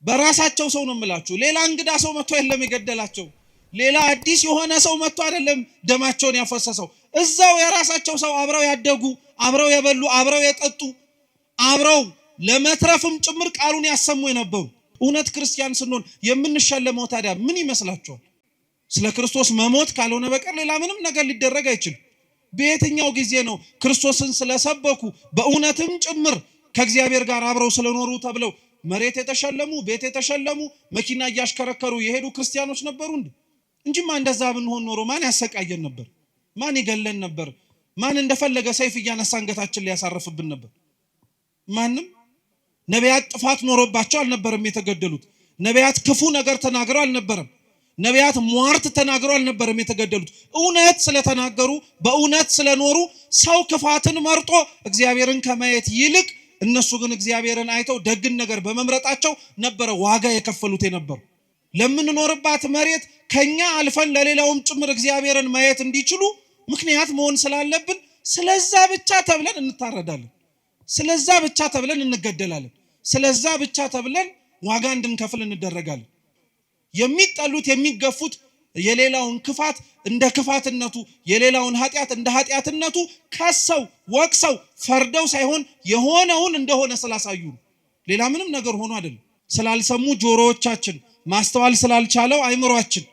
በራሳቸው ሰው ነው የምላችሁ። ሌላ እንግዳ ሰው መጥቶ አይደለም የገደላቸው። ሌላ አዲስ የሆነ ሰው መጥቶ አይደለም ደማቸውን ያፈሰሰው። እዛው የራሳቸው ሰው አብረው ያደጉ፣ አብረው የበሉ፣ አብረው የጠጡ፣ አብረው ለመትረፍም ጭምር ቃሉን ያሰሙ የነበሩ። እውነት ክርስቲያን ስንሆን የምንሸለመው ታዲያ ምን ይመስላችኋል? ስለ ክርስቶስ መሞት ካልሆነ በቀር ሌላ ምንም ነገር ሊደረግ አይችልም። በየትኛው ጊዜ ነው ክርስቶስን ስለሰበኩ በእውነትም ጭምር ከእግዚአብሔር ጋር አብረው ስለኖሩ ተብለው መሬት የተሸለሙ፣ ቤት የተሸለሙ፣ መኪና እያሽከረከሩ የሄዱ ክርስቲያኖች ነበሩ እንጂማ እንደዛ ብንሆን ኖሮ ማን ያሰቃየን ነበር? ማን ይገለን ነበር? ማን እንደፈለገ ሰይፍ እያነሳ አንገታችን ሊያሳርፍብን ነበር? ማንም። ነቢያት ጥፋት ኖሮባቸው አልነበረም የተገደሉት። ነቢያት ክፉ ነገር ተናግረው አልነበረም። ነቢያት ሟርት ተናግረው አልነበረም የተገደሉት። እውነት ስለተናገሩ፣ በእውነት ስለኖሩ ሰው ክፋትን መርጦ እግዚአብሔርን ከማየት ይልቅ እነሱ ግን እግዚአብሔርን አይተው ደግን ነገር በመምረጣቸው ነበረ ዋጋ የከፈሉት የነበሩ። ለምንኖርባት መሬት ከኛ አልፈን ለሌላውም ጭምር እግዚአብሔርን ማየት እንዲችሉ ምክንያት መሆን ስላለብን ስለዛ ብቻ ተብለን እንታረዳለን። ስለዛ ብቻ ተብለን እንገደላለን። ስለዛ ብቻ ተብለን ዋጋ እንድንከፍል እንደረጋለን። የሚጠሉት የሚገፉት የሌላውን ክፋት እንደ ክፋትነቱ፣ የሌላውን ኃጢአት እንደ ኃጢአትነቱ ከሰው ወቅሰው ፈርደው ሳይሆን የሆነውን እንደሆነ ስላሳዩ ነው። ሌላ ምንም ነገር ሆኖ አይደለም። ስላልሰሙ ጆሮዎቻችን፣ ማስተዋል ስላልቻለው አይምሯችን፣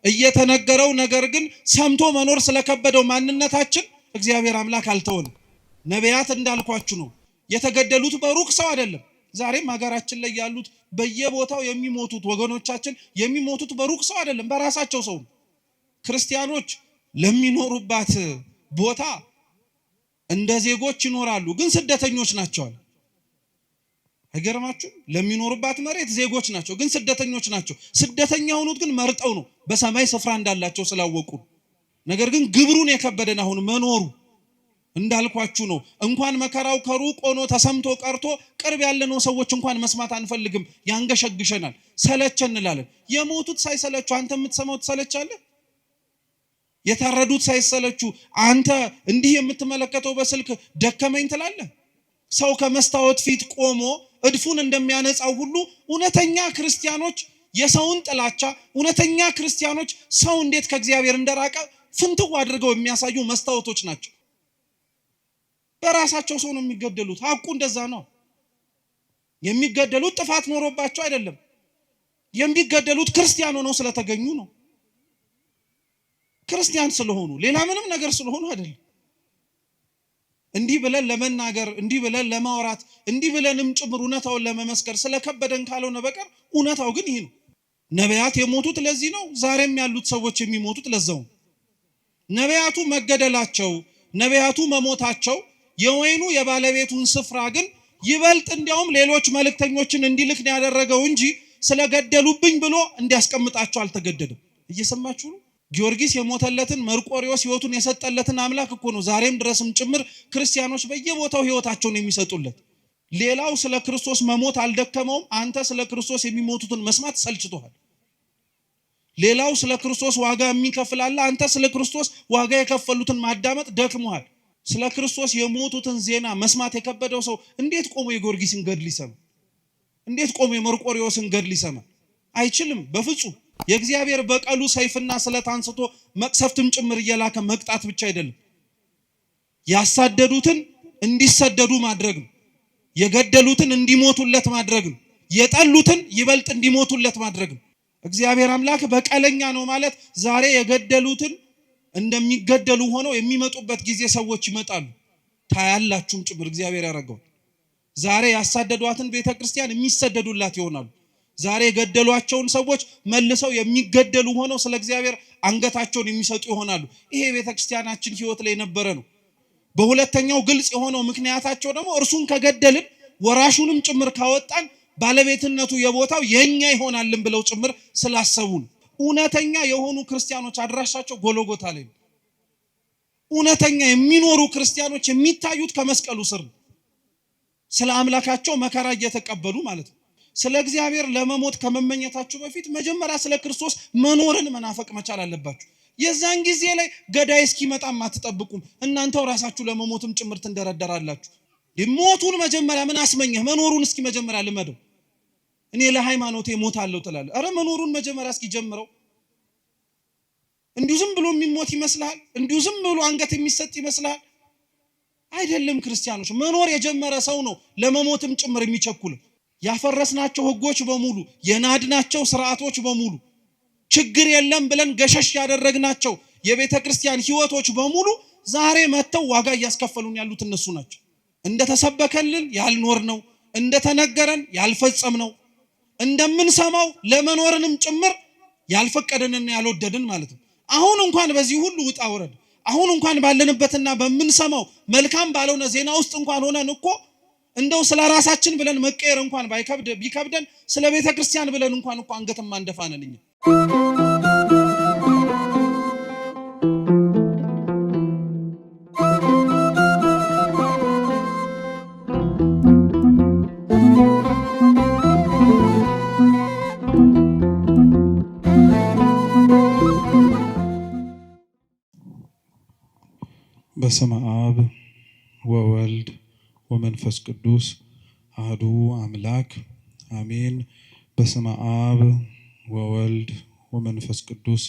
እየተነገረው ነገር ግን ሰምቶ መኖር ስለከበደው ማንነታችን እግዚአብሔር አምላክ አልተወንም። ነቢያት እንዳልኳችሁ ነው የተገደሉት በሩቅ ሰው አይደለም። ዛሬም ሀገራችን ላይ ያሉት በየቦታው የሚሞቱት ወገኖቻችን የሚሞቱት በሩቅ ሰው አይደለም፣ በራሳቸው ሰው። ክርስቲያኖች ለሚኖሩባት ቦታ እንደ ዜጎች ይኖራሉ፣ ግን ስደተኞች ናቸው። አይገርማችሁም? ለሚኖሩባት መሬት ዜጎች ናቸው፣ ግን ስደተኞች ናቸው። ስደተኛ ሆኑት ግን መርጠው ነው፣ በሰማይ ስፍራ እንዳላቸው ስላወቁ። ነገር ግን ግብሩን የከበደን አሁን መኖሩ እንዳልኳችሁ ነው። እንኳን መከራው ከሩቅ ሆኖ ተሰምቶ ቀርቶ ቅርብ ያለነው ሰዎች እንኳን መስማት አንፈልግም፣ ያንገሸግሸናል፣ ሰለቸን እንላለን። የሞቱት ሳይሰለቹ አንተ የምትሰማው ትሰለቻለህ? የታረዱት ሳይሰለቹ አንተ እንዲህ የምትመለከተው በስልክ ደከመኝ ትላለህ? ሰው ከመስታወት ፊት ቆሞ እድፉን እንደሚያነጻው ሁሉ እውነተኛ ክርስቲያኖች የሰውን ጥላቻ፣ እውነተኛ ክርስቲያኖች ሰው እንዴት ከእግዚአብሔር እንደራቀ ፍንትው አድርገው የሚያሳዩ መስታወቶች ናቸው። በራሳቸው ሰው ነው የሚገደሉት። ሐቁ እንደዛ ነው። የሚገደሉት ጥፋት ኖሮባቸው አይደለም። የሚገደሉት ክርስቲያን ሆነው ስለተገኙ ነው። ክርስቲያን ስለሆኑ፣ ሌላ ምንም ነገር ስለሆኑ አይደለም። እንዲህ ብለን ለመናገር፣ እንዲህ ብለን ለማውራት፣ እንዲህ ብለንም ጭምር እውነታውን ለመመስከር ስለከበደን ካልሆነ በቀር እውነታው ግን ይሄ ነው። ነቢያት የሞቱት ለዚህ ነው። ዛሬም ያሉት ሰዎች የሚሞቱት ለዛው። ነቢያቱ መገደላቸው፣ ነቢያቱ መሞታቸው የወይኑ የባለቤቱን ስፍራ ግን ይበልጥ እንዲያውም ሌሎች መልእክተኞችን እንዲልክ ነው ያደረገው እንጂ ስለገደሉብኝ ብሎ እንዲያስቀምጣቸው አልተገደደም። እየሰማችሁ ነው? ጊዮርጊስ የሞተለትን፣ መርቆሪዎስ ሕይወቱን የሰጠለትን አምላክ እኮ ነው ዛሬም ድረስም ጭምር ክርስቲያኖች በየቦታው ሕይወታቸውን የሚሰጡለት። ሌላው ስለ ክርስቶስ መሞት አልደከመውም። አንተ ስለ ክርስቶስ የሚሞቱትን መስማት ሰልችቶሃል። ሌላው ስለ ክርስቶስ ዋጋ የሚከፍል አለ። አንተ ስለ ክርስቶስ ዋጋ የከፈሉትን ማዳመጥ ደክሞሃል። ስለ ክርስቶስ የሞቱትን ዜና መስማት የከበደው ሰው እንዴት ቆሞ የጊዮርጊስን ገድል ይሰማ? እንዴት ቆሞ የመርቆሪዎስን ገድል ይሰማ? አይችልም በፍጹም። የእግዚአብሔር በቀሉ ሰይፍና ስለት አንስቶ መቅሰፍትም ጭምር እየላከ መቅጣት ብቻ አይደለም፣ ያሳደዱትን እንዲሰደዱ ማድረግ ነው። የገደሉትን እንዲሞቱለት ማድረግ ነው። የጠሉትን ይበልጥ እንዲሞቱለት ማድረግ ነው። እግዚአብሔር አምላክ በቀለኛ ነው ማለት ዛሬ የገደሉትን እንደሚገደሉ ሆነው የሚመጡበት ጊዜ ሰዎች ይመጣሉ። ታያላችሁም ጭምር እግዚአብሔር ያደረገው። ዛሬ ያሳደዷትን ቤተክርስቲያን የሚሰደዱላት ይሆናሉ። ዛሬ የገደሏቸውን ሰዎች መልሰው የሚገደሉ ሆነው ስለ እግዚአብሔር አንገታቸውን የሚሰጡ ይሆናሉ። ይሄ ቤተክርስቲያናችን ሕይወት ላይ የነበረ ነው። በሁለተኛው ግልጽ የሆነው ምክንያታቸው ደግሞ እርሱን ከገደልን ወራሹንም ጭምር ካወጣን ባለቤትነቱ የቦታው የኛ ይሆናልን ብለው ጭምር ስላሰቡ ነው። እውነተኛ የሆኑ ክርስቲያኖች አድራሻቸው ጎልጎታ ላይ ነው። እውነተኛ የሚኖሩ ክርስቲያኖች የሚታዩት ከመስቀሉ ስር ነው። ስለ አምላካቸው መከራ እየተቀበሉ ማለት ነው። ስለ እግዚአብሔር ለመሞት ከመመኘታችሁ በፊት መጀመሪያ ስለ ክርስቶስ መኖርን መናፈቅ መቻል አለባችሁ። የዛን ጊዜ ላይ ገዳይ እስኪመጣም አትጠብቁም። እናንተው ራሳችሁ ለመሞትም ጭምር ትንደረደራላችሁ። ሞቱን መጀመሪያ ምን አስመኘህ? መኖሩን እስኪ መጀመሪያ ልመደው። እኔ ለሃይማኖቴ ሞታለሁ ትላለህ። አረ መኖሩን መጀመሪያ እስኪ ጀምረው። እንዲሁ ዝም ብሎ የሚሞት ይመስላል? እንዲሁ ዝም ብሎ አንገት የሚሰጥ ይመስላል? አይደለም። ክርስቲያኖች መኖር የጀመረ ሰው ነው ለመሞትም ጭምር የሚቸኩል። ያፈረስናቸው ህጎች በሙሉ የናድናቸው ስርዓቶች በሙሉ ችግር የለም ብለን ገሸሽ ያደረግናቸው የቤተ ክርስቲያን ህይወቶች በሙሉ ዛሬ መተው ዋጋ እያስከፈሉን ያሉት እነሱ ናቸው። እንደተሰበከልን ያልኖር ነው፣ እንደተነገረን ያልፈጸም ነው፣ እንደምንሰማው ለመኖርንም ጭምር ያልፈቀደንና ያልወደድን ማለት ነው። አሁን እንኳን በዚህ ሁሉ ውጣ ውረድ አሁን እንኳን ባለንበትና በምንሰማው መልካም ባልሆነ ዜና ውስጥ እንኳን ሆነን እኮ እንደው ስለ ራሳችን ብለን መቀየር እንኳን ቢከብደን ስለ ቤተ ክርስቲያን ብለን እንኳን እኮ አንገትም አንደፋነን እኛ። በስመ አብ ወወልድ ወመንፈስ ቅዱስ አሐዱ አምላክ አሜን። በስመ አብ ወወልድ ወመንፈስ ቅዱስ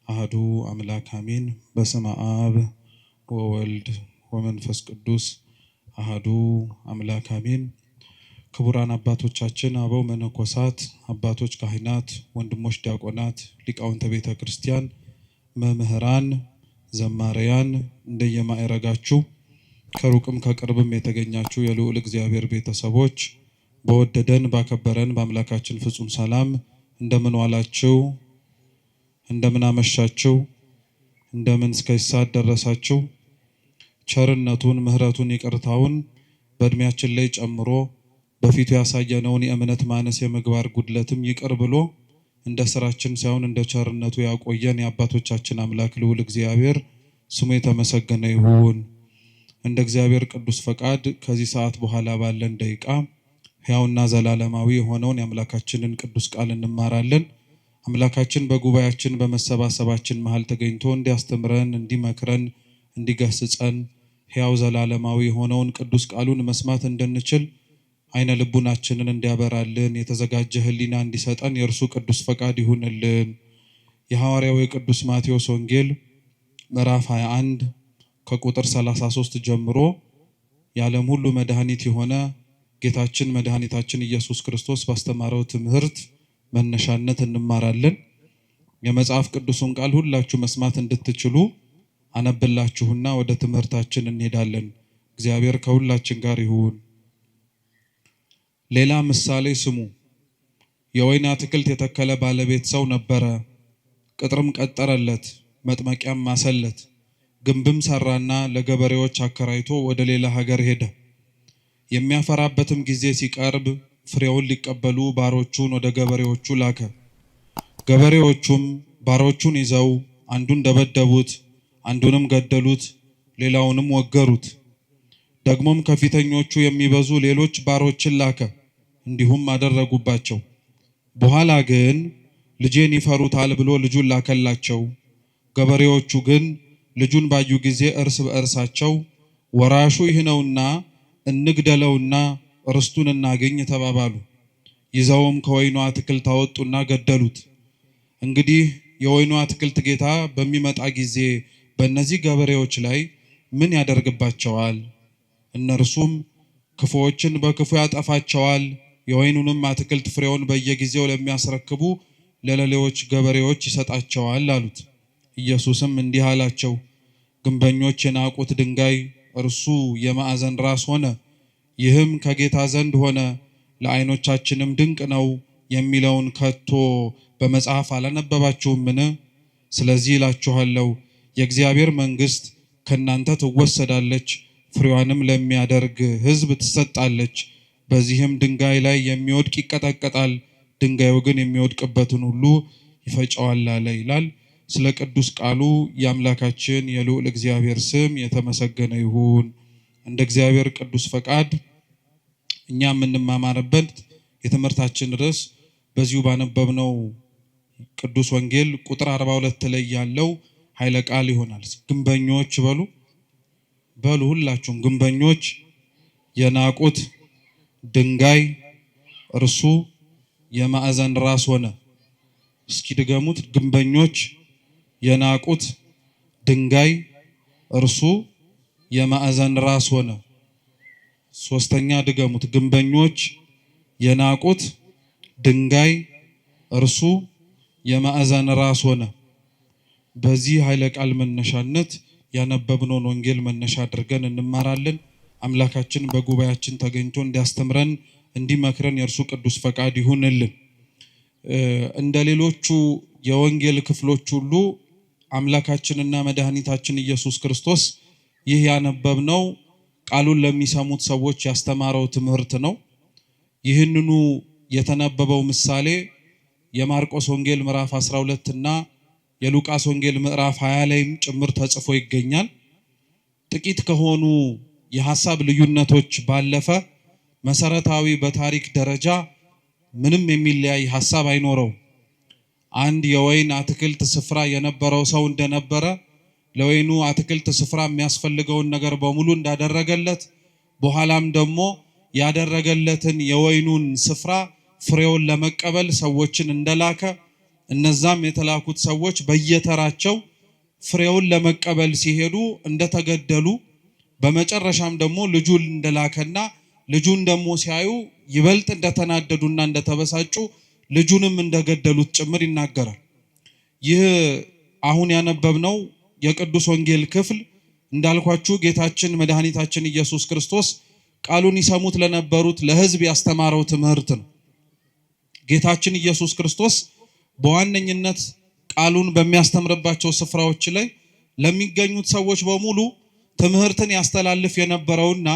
አሐዱ አምላክ አሜን። በስመ አብ ወወልድ ወመንፈስ ቅዱስ አሐዱ አምላክ አሜን። ክቡራን አባቶቻችን፣ አበው መነኮሳት፣ አባቶች ካህናት፣ ወንድሞች ዲያቆናት፣ ሊቃውንተ ቤተ ክርስቲያን፣ መምህራን፣ ዘማሪያን እንደየማዕረጋችሁ ከሩቅም ከቅርብም የተገኛችሁ የልዑል እግዚአብሔር ቤተሰቦች በወደደን ባከበረን በአምላካችን ፍጹም ሰላም እንደምን ዋላችሁ? እንደምን አመሻችሁ? እንደምን እስከ ሰዓት ደረሳችሁ? ቸርነቱን፣ ምሕረቱን፣ ይቅርታውን በእድሜያችን ላይ ጨምሮ በፊቱ ያሳየነውን የእምነት ማነስ የምግባር ጉድለትም ይቅር ብሎ እንደ ስራችን ሳይሆን እንደ ቸርነቱ ያቆየን የአባቶቻችን አምላክ ልዑል እግዚአብሔር ስሙ የተመሰገነ ይሁን። እንደ እግዚአብሔር ቅዱስ ፈቃድ ከዚህ ሰዓት በኋላ ባለን ደቂቃ ሕያውና ዘላለማዊ የሆነውን የአምላካችንን ቅዱስ ቃል እንማራለን። አምላካችን በጉባኤያችን በመሰባሰባችን መሃል ተገኝቶ እንዲያስተምረን፣ እንዲመክረን፣ እንዲገስጸን ሕያው ዘላለማዊ የሆነውን ቅዱስ ቃሉን መስማት እንድንችል አይነ ልቡናችንን እንዲያበራልን የተዘጋጀ ሕሊና እንዲሰጠን የእርሱ ቅዱስ ፈቃድ ይሁንልን። የሐዋርያው የቅዱስ ማቴዎስ ወንጌል ምዕራፍ 21 ከቁጥር 33 ጀምሮ የዓለም ሁሉ መድኃኒት የሆነ ጌታችን መድኃኒታችን ኢየሱስ ክርስቶስ ባስተማረው ትምህርት መነሻነት እንማራለን። የመጽሐፍ ቅዱሱን ቃል ሁላችሁ መስማት እንድትችሉ አነብላችሁና ወደ ትምህርታችን እንሄዳለን። እግዚአብሔር ከሁላችን ጋር ይሁን። ሌላ ምሳሌ ስሙ። የወይን አትክልት የተከለ ባለቤት ሰው ነበረ። ቅጥርም ቀጠረለት፣ መጥመቂያም ማሰለት፣ ግንብም ሰራና ለገበሬዎች አከራይቶ ወደ ሌላ ሀገር ሄደ። የሚያፈራበትም ጊዜ ሲቀርብ ፍሬውን ሊቀበሉ ባሮቹን ወደ ገበሬዎቹ ላከ። ገበሬዎቹም ባሮቹን ይዘው አንዱን ደበደቡት፣ አንዱንም ገደሉት፣ ሌላውንም ወገሩት። ደግሞም ከፊተኞቹ የሚበዙ ሌሎች ባሮችን ላከ፣ እንዲሁም አደረጉባቸው። በኋላ ግን ልጄን ይፈሩታል ብሎ ልጁን ላከላቸው። ገበሬዎቹ ግን ልጁን ባዩ ጊዜ እርስ በእርሳቸው ወራሹ ይህ ነውና እንግደለውና ርስቱን እናገኝ ተባባሉ። ይዘውም ከወይኑ አትክልት አወጡና ገደሉት። እንግዲህ የወይኑ አትክልት ጌታ በሚመጣ ጊዜ በእነዚህ ገበሬዎች ላይ ምን ያደርግባቸዋል? እነርሱም ክፉዎችን በክፉ ያጠፋቸዋል፣ የወይኑንም አትክልት ፍሬውን በየጊዜው ለሚያስረክቡ ለሌሎች ገበሬዎች ይሰጣቸዋል አሉት። ኢየሱስም እንዲህ አላቸው፣ ግንበኞች የናቁት ድንጋይ እርሱ የማዕዘን ራስ ሆነ። ይህም ከጌታ ዘንድ ሆነ፣ ለዓይኖቻችንም ድንቅ ነው የሚለውን ከቶ በመጽሐፍ አላነበባችሁምን? ስለዚህ እላችኋለሁ የእግዚአብሔር መንግሥት ከእናንተ ትወሰዳለች፣ ፍሬዋንም ለሚያደርግ ሕዝብ ትሰጣለች። በዚህም ድንጋይ ላይ የሚወድቅ ይቀጠቀጣል፣ ድንጋዩ ግን የሚወድቅበትን ሁሉ ይፈጨዋል አለ ይላል። ስለ ቅዱስ ቃሉ የአምላካችን የልዑል እግዚአብሔር ስም የተመሰገነ ይሁን። እንደ እግዚአብሔር ቅዱስ ፈቃድ እኛ የምንማማርበት የትምህርታችን ርዕስ በዚሁ ባነበብነው ቅዱስ ወንጌል ቁጥር 42 ላይ ያለው ኃይለ ቃል ይሆናል። ግንበኞች በሉ ሁላችሁም ግንበኞች የናቁት ድንጋይ እርሱ የማዕዘን ራስ ሆነ። እስኪ ድገሙት። ግንበኞች የናቁት ድንጋይ እርሱ የማዕዘን ራስ ሆነ። ሶስተኛ ድገሙት። ግንበኞች የናቁት ድንጋይ እርሱ የማዕዘን ራስ ሆነ። በዚህ ኃይለ ቃል መነሻነት ያነበብነውን ወንጌል መነሻ አድርገን እንማራለን። አምላካችን በጉባኤያችን ተገኝቶ እንዲያስተምረን እንዲመክረን የእርሱ ቅዱስ ፈቃድ ይሁንልን። እንደ ሌሎቹ የወንጌል ክፍሎች ሁሉ አምላካችንና መድኃኒታችን ኢየሱስ ክርስቶስ ይህ ያነበብነው ቃሉን ለሚሰሙት ሰዎች ያስተማረው ትምህርት ነው። ይህንኑ የተነበበው ምሳሌ የማርቆስ ወንጌል ምዕራፍ 12 እና የሉቃስ ወንጌል ምዕራፍ 20 ላይም ጭምር ተጽፎ ይገኛል። ጥቂት ከሆኑ የሐሳብ ልዩነቶች ባለፈ መሰረታዊ በታሪክ ደረጃ ምንም የሚለያይ ሐሳብ አይኖረው። አንድ የወይን አትክልት ስፍራ የነበረው ሰው እንደነበረ ለወይኑ አትክልት ስፍራ የሚያስፈልገውን ነገር በሙሉ እንዳደረገለት በኋላም ደግሞ ያደረገለትን የወይኑን ስፍራ ፍሬውን ለመቀበል ሰዎችን እንደላከ እነዛም የተላኩት ሰዎች በየተራቸው ፍሬውን ለመቀበል ሲሄዱ እንደተገደሉ በመጨረሻም ደግሞ ልጁን እንደላከና ልጁን ደግሞ ሲያዩ ይበልጥ እንደተናደዱና እንደተበሳጩ ልጁንም እንደገደሉት ጭምር ይናገራል። ይህ አሁን ያነበብነው የቅዱስ ወንጌል ክፍል እንዳልኳችሁ ጌታችን መድኃኒታችን ኢየሱስ ክርስቶስ ቃሉን ይሰሙት ለነበሩት ለሕዝብ ያስተማረው ትምህርት ነው። ጌታችን ኢየሱስ ክርስቶስ በዋነኝነት ቃሉን በሚያስተምርባቸው ስፍራዎች ላይ ለሚገኙት ሰዎች በሙሉ ትምህርትን ያስተላልፍ የነበረውና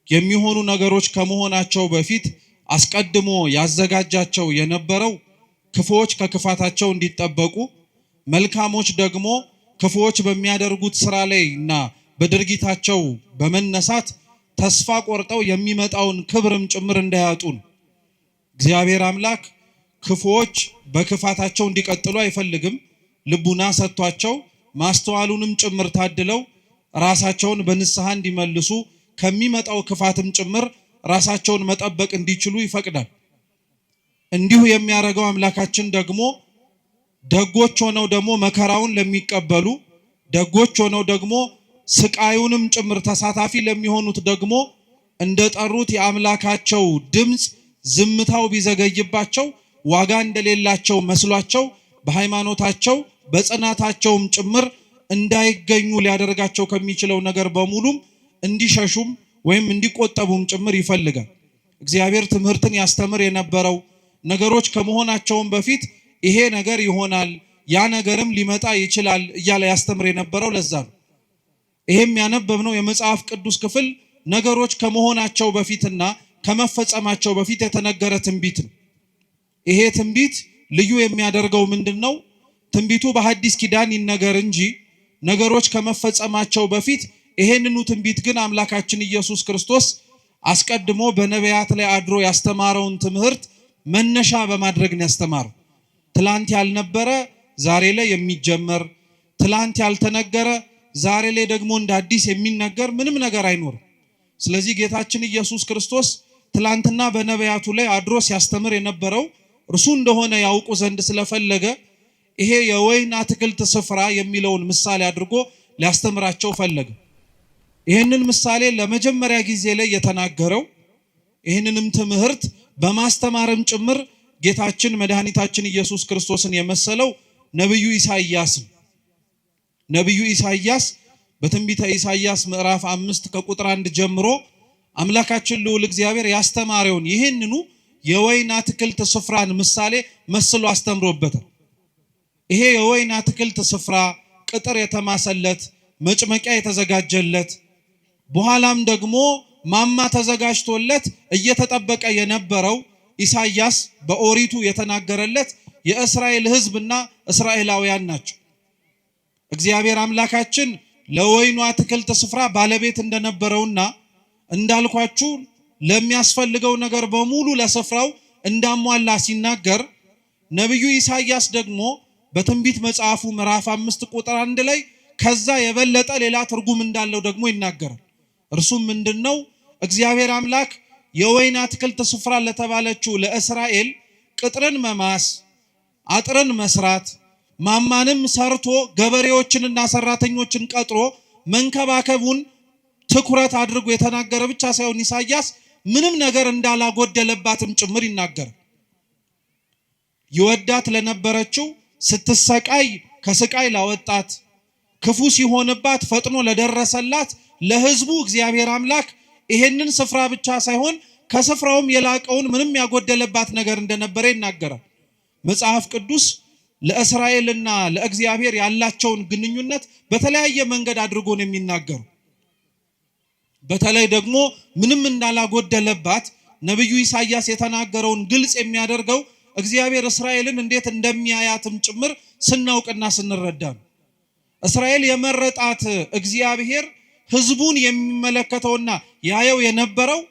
የሚሆኑ ነገሮች ከመሆናቸው በፊት አስቀድሞ ያዘጋጃቸው የነበረው ክፉዎች ከክፋታቸው እንዲጠበቁ፣ መልካሞች ደግሞ ክፉዎች በሚያደርጉት ስራ ላይ እና በድርጊታቸው በመነሳት ተስፋ ቆርጠው የሚመጣውን ክብርም ጭምር እንዳያጡ ነው። እግዚአብሔር አምላክ ክፉዎች በክፋታቸው እንዲቀጥሉ አይፈልግም። ልቡና ሰጥቷቸው ማስተዋሉንም ጭምር ታድለው ራሳቸውን በንስሐ እንዲመልሱ ከሚመጣው ክፋትም ጭምር ራሳቸውን መጠበቅ እንዲችሉ ይፈቅዳል። እንዲሁ የሚያደርገው አምላካችን ደግሞ ደጎች ሆነው ደግሞ መከራውን ለሚቀበሉ፣ ደጎች ሆነው ደግሞ ስቃዩንም ጭምር ተሳታፊ ለሚሆኑት ደግሞ እንደጠሩት የአምላካቸው ድምፅ ዝምታው ቢዘገይባቸው ዋጋ እንደሌላቸው መስሏቸው በሃይማኖታቸው በጽናታቸውም ጭምር እንዳይገኙ ሊያደርጋቸው ከሚችለው ነገር በሙሉም እንዲሸሹም ወይም እንዲቆጠቡም ጭምር ይፈልጋል። እግዚአብሔር ትምህርትን ያስተምር የነበረው ነገሮች ከመሆናቸውም በፊት ይሄ ነገር ይሆናል፣ ያ ነገርም ሊመጣ ይችላል እያለ ያስተምር የነበረው ለዛ ነው። ይሄም ያነበብነው የመጽሐፍ ቅዱስ ክፍል ነገሮች ከመሆናቸው በፊትና ከመፈጸማቸው በፊት የተነገረ ትንቢት ነው። ይሄ ትንቢት ልዩ የሚያደርገው ምንድነው? ትንቢቱ በሐዲስ ኪዳን ይነገር እንጂ ነገሮች ከመፈጸማቸው በፊት ይሄንኑ ትንቢት ግን አምላካችን ኢየሱስ ክርስቶስ አስቀድሞ በነቢያት ላይ አድሮ ያስተማረውን ትምህርት መነሻ በማድረግ ነው ያስተማረው። ትላንት ያልነበረ ዛሬ ላይ የሚጀመር፣ ትላንት ያልተነገረ ዛሬ ላይ ደግሞ እንደ አዲስ የሚነገር ምንም ነገር አይኖርም። ስለዚህ ጌታችን ኢየሱስ ክርስቶስ ትላንትና በነቢያቱ ላይ አድሮ ሲያስተምር የነበረው እርሱ እንደሆነ ያውቁ ዘንድ ስለፈለገ ይሄ የወይን አትክልት ስፍራ የሚለውን ምሳሌ አድርጎ ሊያስተምራቸው ፈለገ። ይህንን ምሳሌ ለመጀመሪያ ጊዜ ላይ የተናገረው ይህንንም ትምህርት በማስተማርም ጭምር ጌታችን መድኃኒታችን ኢየሱስ ክርስቶስን የመሰለው ነቢዩ ኢሳይያስ ነው። ነቢዩ ኢሳይያስ በትንቢተ ኢሳይያስ ምዕራፍ 5 ከቁጥር 1 ጀምሮ አምላካችን ልዑል እግዚአብሔር ያስተማረውን ይህንኑ የወይን አትክልት ስፍራን ምሳሌ መስሎ አስተምሮበታል። ይሄ የወይን አትክልት ስፍራ ቅጥር የተማሰለት፣ መጭመቂያ የተዘጋጀለት፣ በኋላም ደግሞ ማማ ተዘጋጅቶለት እየተጠበቀ የነበረው ኢሳይያስ በኦሪቱ የተናገረለት የእስራኤል ሕዝብና እስራኤላውያን ናቸው። እግዚአብሔር አምላካችን ለወይኑ አትክልት ስፍራ ባለቤት እንደነበረውና እንዳልኳችሁ ለሚያስፈልገው ነገር በሙሉ ለስፍራው እንዳሟላ ሲናገር ነቢዩ ኢሳይያስ ደግሞ በትንቢት መጽሐፉ ምዕራፍ 5 ቁጥር 1 ላይ ከዛ የበለጠ ሌላ ትርጉም እንዳለው ደግሞ ይናገራል። እርሱም ምንድነው? እግዚአብሔር አምላክ የወይን አትክልት ስፍራ ለተባለችው ለእስራኤል ቅጥርን መማስ፣ አጥርን መስራት፣ ማማንም ሰርቶ ገበሬዎችንና ሰራተኞችን ቀጥሮ መንከባከቡን ትኩረት አድርጎ የተናገረ ብቻ ሳይሆን ኢሳይያስ ምንም ነገር እንዳላጎደለባትም ጭምር ይናገራል። ይወዳት ለነበረችው ስትሰቃይ ከስቃይ ላወጣት፣ ክፉ ሲሆንባት ፈጥኖ ለደረሰላት ለሕዝቡ እግዚአብሔር አምላክ ይሄንን ስፍራ ብቻ ሳይሆን ከስፍራውም የላቀውን ምንም ያጎደለባት ነገር እንደነበረ ይናገራል። መጽሐፍ ቅዱስ ለእስራኤልና ለእግዚአብሔር ያላቸውን ግንኙነት በተለያየ መንገድ አድርጎ ነው የሚናገሩ። በተለይ ደግሞ ምንም እንዳላጎደለባት ነብዩ ኢሳይያስ የተናገረውን ግልጽ የሚያደርገው እግዚአብሔር እስራኤልን እንዴት እንደሚያያትም ጭምር ስናውቅና ስንረዳ ነው። እስራኤል የመረጣት እግዚአብሔር ሕዝቡን የሚመለከተውና ያየው የነበረው